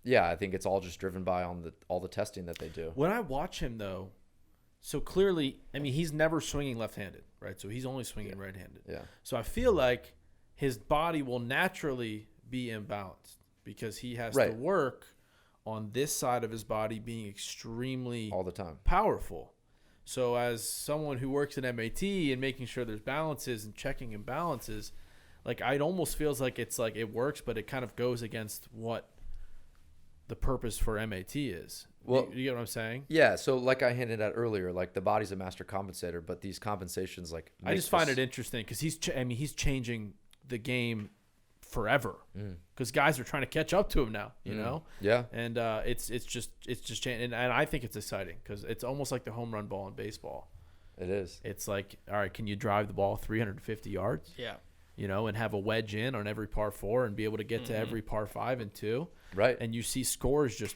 yeah, I think it's all just driven by all the testing that they do. When I watch him though, so clearly, I mean, he's never swinging left-handed, right? So he's only swinging right-handed. Yeah. So I feel like his body will naturally be imbalanced because he has to work on this side of his body being extremely all the time powerful. So as someone who works in MAT and making sure there's balances and checking imbalances, like, it almost feels like it's like it works, but it kind of goes against what the purpose for MAT is. Well, you get what I'm saying? Yeah. So like I hinted at earlier, like the body's a master compensator, but these compensations, like, I just find it interesting because he's changing the game forever because guys are trying to catch up to him now, you know? Yeah. And it's just changing. And I think it's exciting because it's almost like the home run ball in baseball. It is. It's like, all right, can you drive the ball 350 yards? Yeah. And have a wedge in on every par 4 and be able to get to every par 5 and 2. Right. And you see scores just.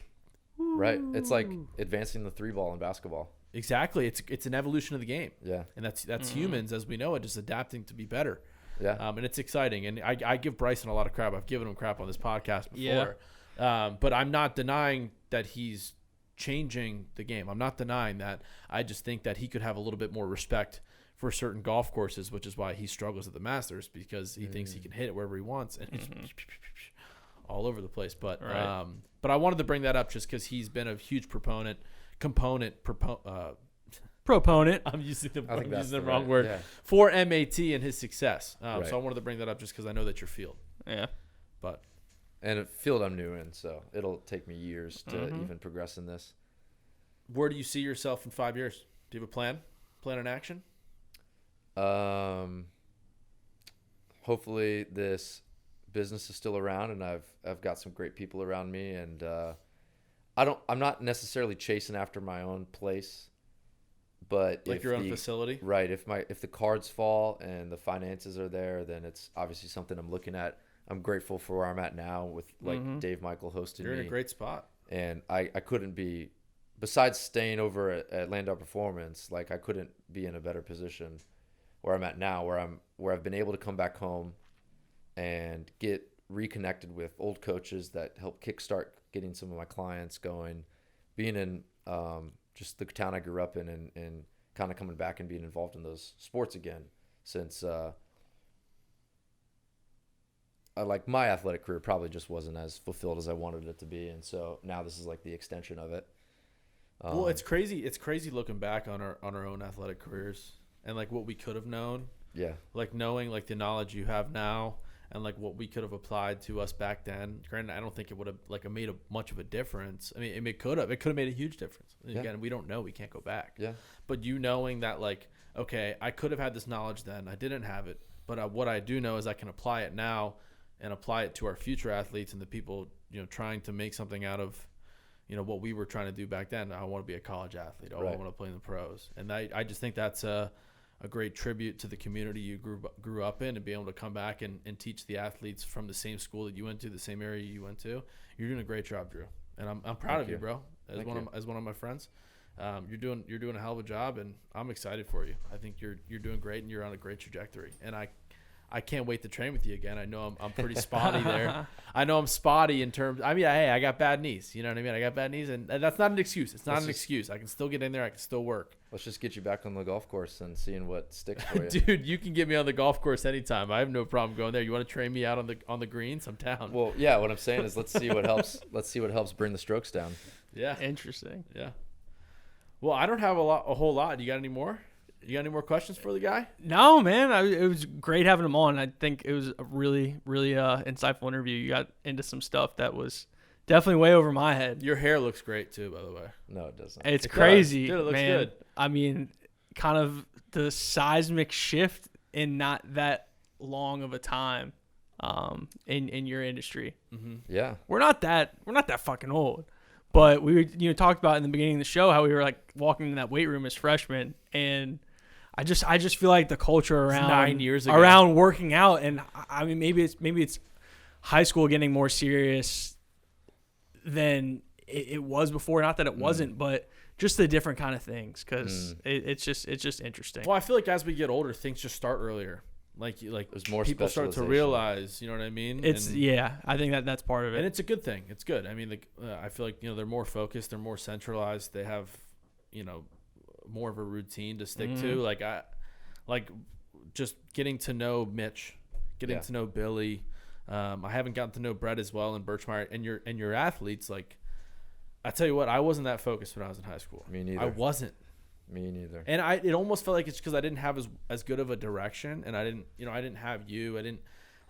Right. It's like advancing the 3-ball in basketball. Exactly. It's an evolution of the game. Yeah. And that's humans, as we know it, just adapting to be better. Yeah. And it's exciting. And I give Bryson a lot of crap. I've given him crap on this podcast before. Yeah. But I'm not denying that he's changing the game. I'm not denying that. I just think that he could have a little bit more respect for certain golf courses, which is why he struggles at the Masters, because he thinks he can hit it wherever he wants and he's all over the place. But but I wanted to bring that up just because he's been a huge proponent. I'm using the wrong word for MAT and his success. So I wanted to bring that up just because I know that's your field. Yeah. And a field I'm new in, so it'll take me years to even progress in this. Where do you see yourself in 5 years? Do you have a plan? Plan in action? Hopefully this business is still around and I've got some great people around me, and I'm not necessarily chasing after my own place, but like your own facility. Right. If the cards fall and the finances are there, then it's obviously something I'm looking at. I'm grateful for where I'm at now with Dave Michael hosting me. You're in a great spot. And I couldn't be, besides staying over at Lansdowne Performance, like I couldn't be in a better position where I'm at now, where I've been able to come back home and get reconnected with old coaches that help kickstart getting some of my clients going, being in just the town I grew up in, and kind of coming back and being involved in those sports again, since my athletic career probably just wasn't as fulfilled as I wanted it to be. And so now this is like the extension of it. Well, it's crazy. It's crazy looking back on our own athletic careers and like what we could have known. Yeah. Like knowing like the knowledge you have now and like what we could have applied to us back then. Granted, I don't think it would have like made much of a difference. I mean, it could have made a huge difference. Yeah. Again, we don't know. We can't go back. Yeah. But knowing that like, okay, I could have had this knowledge then. I didn't have it. But what I do know is I can apply it now and apply it to our future athletes and the people, trying to make something out of, what we were trying to do back then. I want to be a college athlete. I want to play in the pros. And I just think that's a great tribute to the community you grew up in, and be able to come back and teach the athletes from the same school that you went to, the same area you went to. You're doing a great job, Drew. And I'm proud of you, bro. As one of my friends. You're doing a hell of a job, and I'm excited for you. I think you're doing great, and you're on a great trajectory. And I can't wait to train with you again. I know I'm pretty spotty there. I know I'm spotty in terms. I mean, hey, I got bad knees. You know what I mean? I got bad knees, and that's not an excuse. It's not an excuse. I can still get in there. I can still work. Let's just get you back on the golf course and seeing what sticks for you. Dude, you can get me on the golf course anytime. I have no problem going there. You want to train me out on the greens? I'm down. Well, yeah. What I'm saying is, let's see what helps. Let's see what helps bring the strokes down. Yeah. Interesting. Yeah. Well, I don't have a whole lot. You got any more? You got any more questions for the guy? No, man. It was great having him on. I think it was a really, really insightful interview. You got into some stuff that was Definitely way over my head. Your hair looks great too, by the way. No, it doesn't. It's It crazy, does. Dude, it looks man. good. I mean, kind of the seismic shift in not that long of a time in your industry. Mm-hmm. Yeah. We're not that fucking old. But we talked about in the beginning of the show how we were like walking in that weight room as freshmen, and I just feel like the culture around 9 years ago. around working out, and I mean maybe it's high school getting more serious than it was before. Not that it wasn't, but just the different kind of things, because it's just interesting. Well, I feel like as we get older, things just start earlier. Like There's more people start to specialization. realize, you know what I mean? I think that's part of it. And it's a good thing. It's good. I mean, I feel like, they're more focused. They're more centralized. They have, more of a routine to stick to. Like just getting to know Mitch, getting to know Billy. I haven't gotten to know Brett as well, and Birchmeyer, and your athletes. Like, I tell you what, I wasn't that focused when I was in high school. Me neither. I wasn't. Me neither. And it almost felt like it's because I didn't have as good of a direction, and I didn't have you.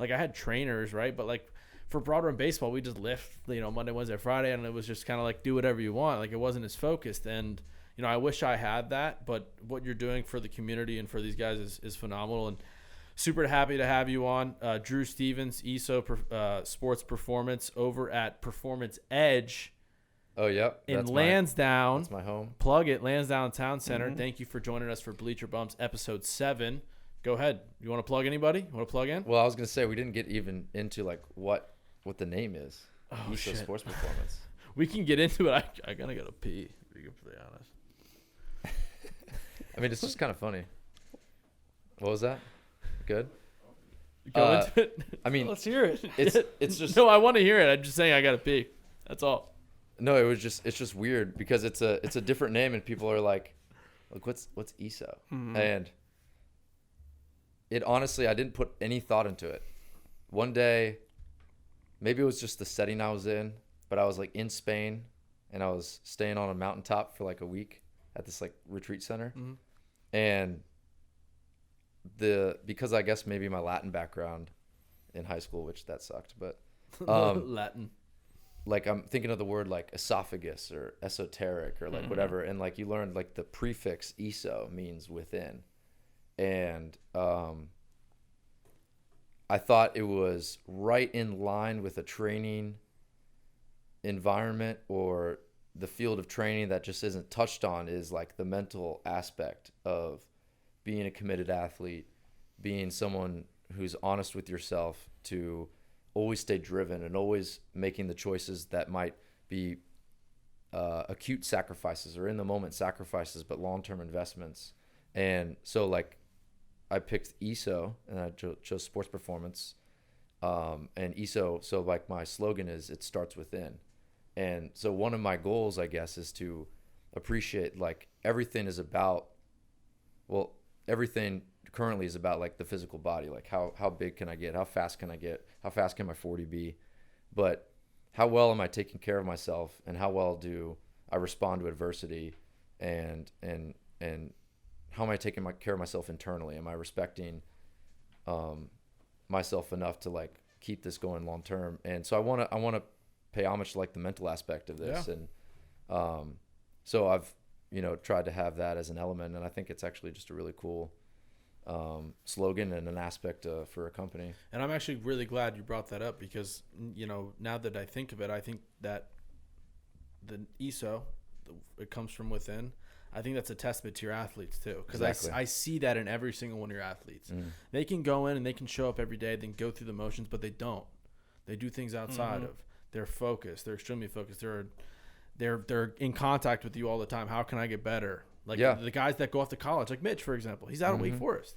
I had trainers, right? But like for Broad Run baseball, we just lift, Monday, Wednesday, Friday, and it was just kind of like do whatever you want. Like it wasn't as focused, and I wish I had that. But what you're doing for the community and for these guys is phenomenal, and super happy to have you on. Drew Stevens, ESO Sports Performance over at Performance Edge. Oh, yep. In Lansdowne. That's my home. Plug it, Lansdowne Town Center. Thank you for joining us for Bleacher Bumps episode 7. Go ahead. You want to plug anybody? You want to plug in? Well, I was going to say we didn't get even into like what the name is. Oh, ESO shit. Sports Performance. We can get into it. I gotta go to pee, to be completely honest. I mean, it's just kind of funny. What was that? Good? Go into it. I mean, Let's hear it. it's just No, I want to hear it. I'm just saying I gotta pee. That's all. no. It's just weird because it's a different name and people are like what's ESO? And it honestly, I didn't put any thought into it. One day, maybe it was just the setting I was in, but I was like in Spain and I was staying on a mountaintop for like a week at this like retreat center. And because I guess maybe my Latin background in high school, which that sucked, but Latin. like I'm thinking of the word like esophagus or esoteric or like whatever, and like you learned like the prefix ESO means within, and I thought it was right in line with a training environment or the field of training that just isn't touched on is like the mental aspect of being a committed athlete, being someone who's honest with yourself to always stay driven and always making the choices that might be acute sacrifices or in the moment sacrifices, but long-term investments. And so like I picked ESO and I chose sports performance. And ESO, so like my slogan is it starts within. And so one of my goals, I guess, is to appreciate like everything currently is about like the physical body, like how big can I get, how fast can I get, how fast can my 40 be, but how well am I taking care of myself and how well do I respond to adversity, and how am I taking care of myself internally? Am I respecting myself enough to like keep this going long term? And so I want to pay homage to like the mental aspect of this. Yeah. And so I've tried to have that as an element, and I think it's actually just a really cool slogan and an aspect for a company. And I'm actually really glad you brought that up because now that I think of it, I think that the ESO, it comes from within. I think that's a testament to your athletes too, because exactly. I see that in every single one of your athletes. They can go in and they can show up every day, they can go through the motions, but they don't. They do things outside of. They're focused. They're extremely focused. They're in contact with you all the time. How can I get better? Like the guys that go off to college, like Mitch, for example, he's out at Wake Forest,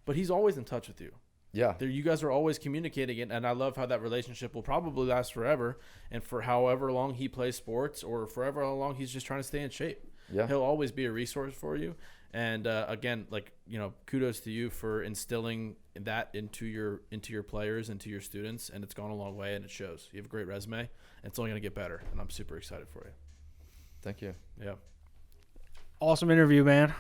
but he's always in touch with you. Yeah, you guys are always communicating, and I love how that relationship will probably last forever, and for however long he plays sports or forever how long he's just trying to stay in shape. Yeah, he'll always be a resource for you. And again, like kudos to you for instilling that into your players and to your students, and it's gone a long way, and it shows. You have a great resume, and it's only going to get better, and I'm super excited for you. Thank you. Yeah. Awesome interview, man.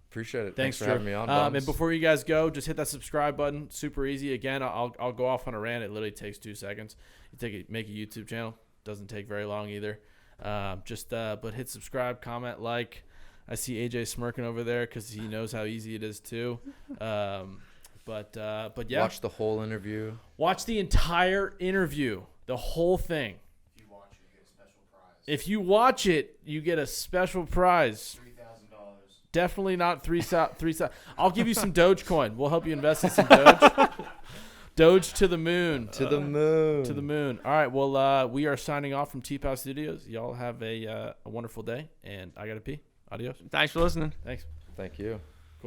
Appreciate it. Thanks for having me on. And before you guys go, just hit that subscribe button. Super easy. Again, I'll go off on a rant. It literally takes 2 seconds. You make a YouTube channel. doesn't take very long either. But hit subscribe, comment, like. I see AJ smirking over there because he knows how easy it is too. But yeah. Watch the whole interview. Watch the entire interview, the whole thing. If you watch it, you get a special prize. $3,000. Definitely not three. I'll give you some Dogecoin. We'll help you invest in some Doge. Doge to the moon. To the moon. To the moon. All right. Well, we are signing off from T-Pow Studios. Y'all have a wonderful day, and I gotta pee. Adios. Thanks for listening. Thanks. Thank you.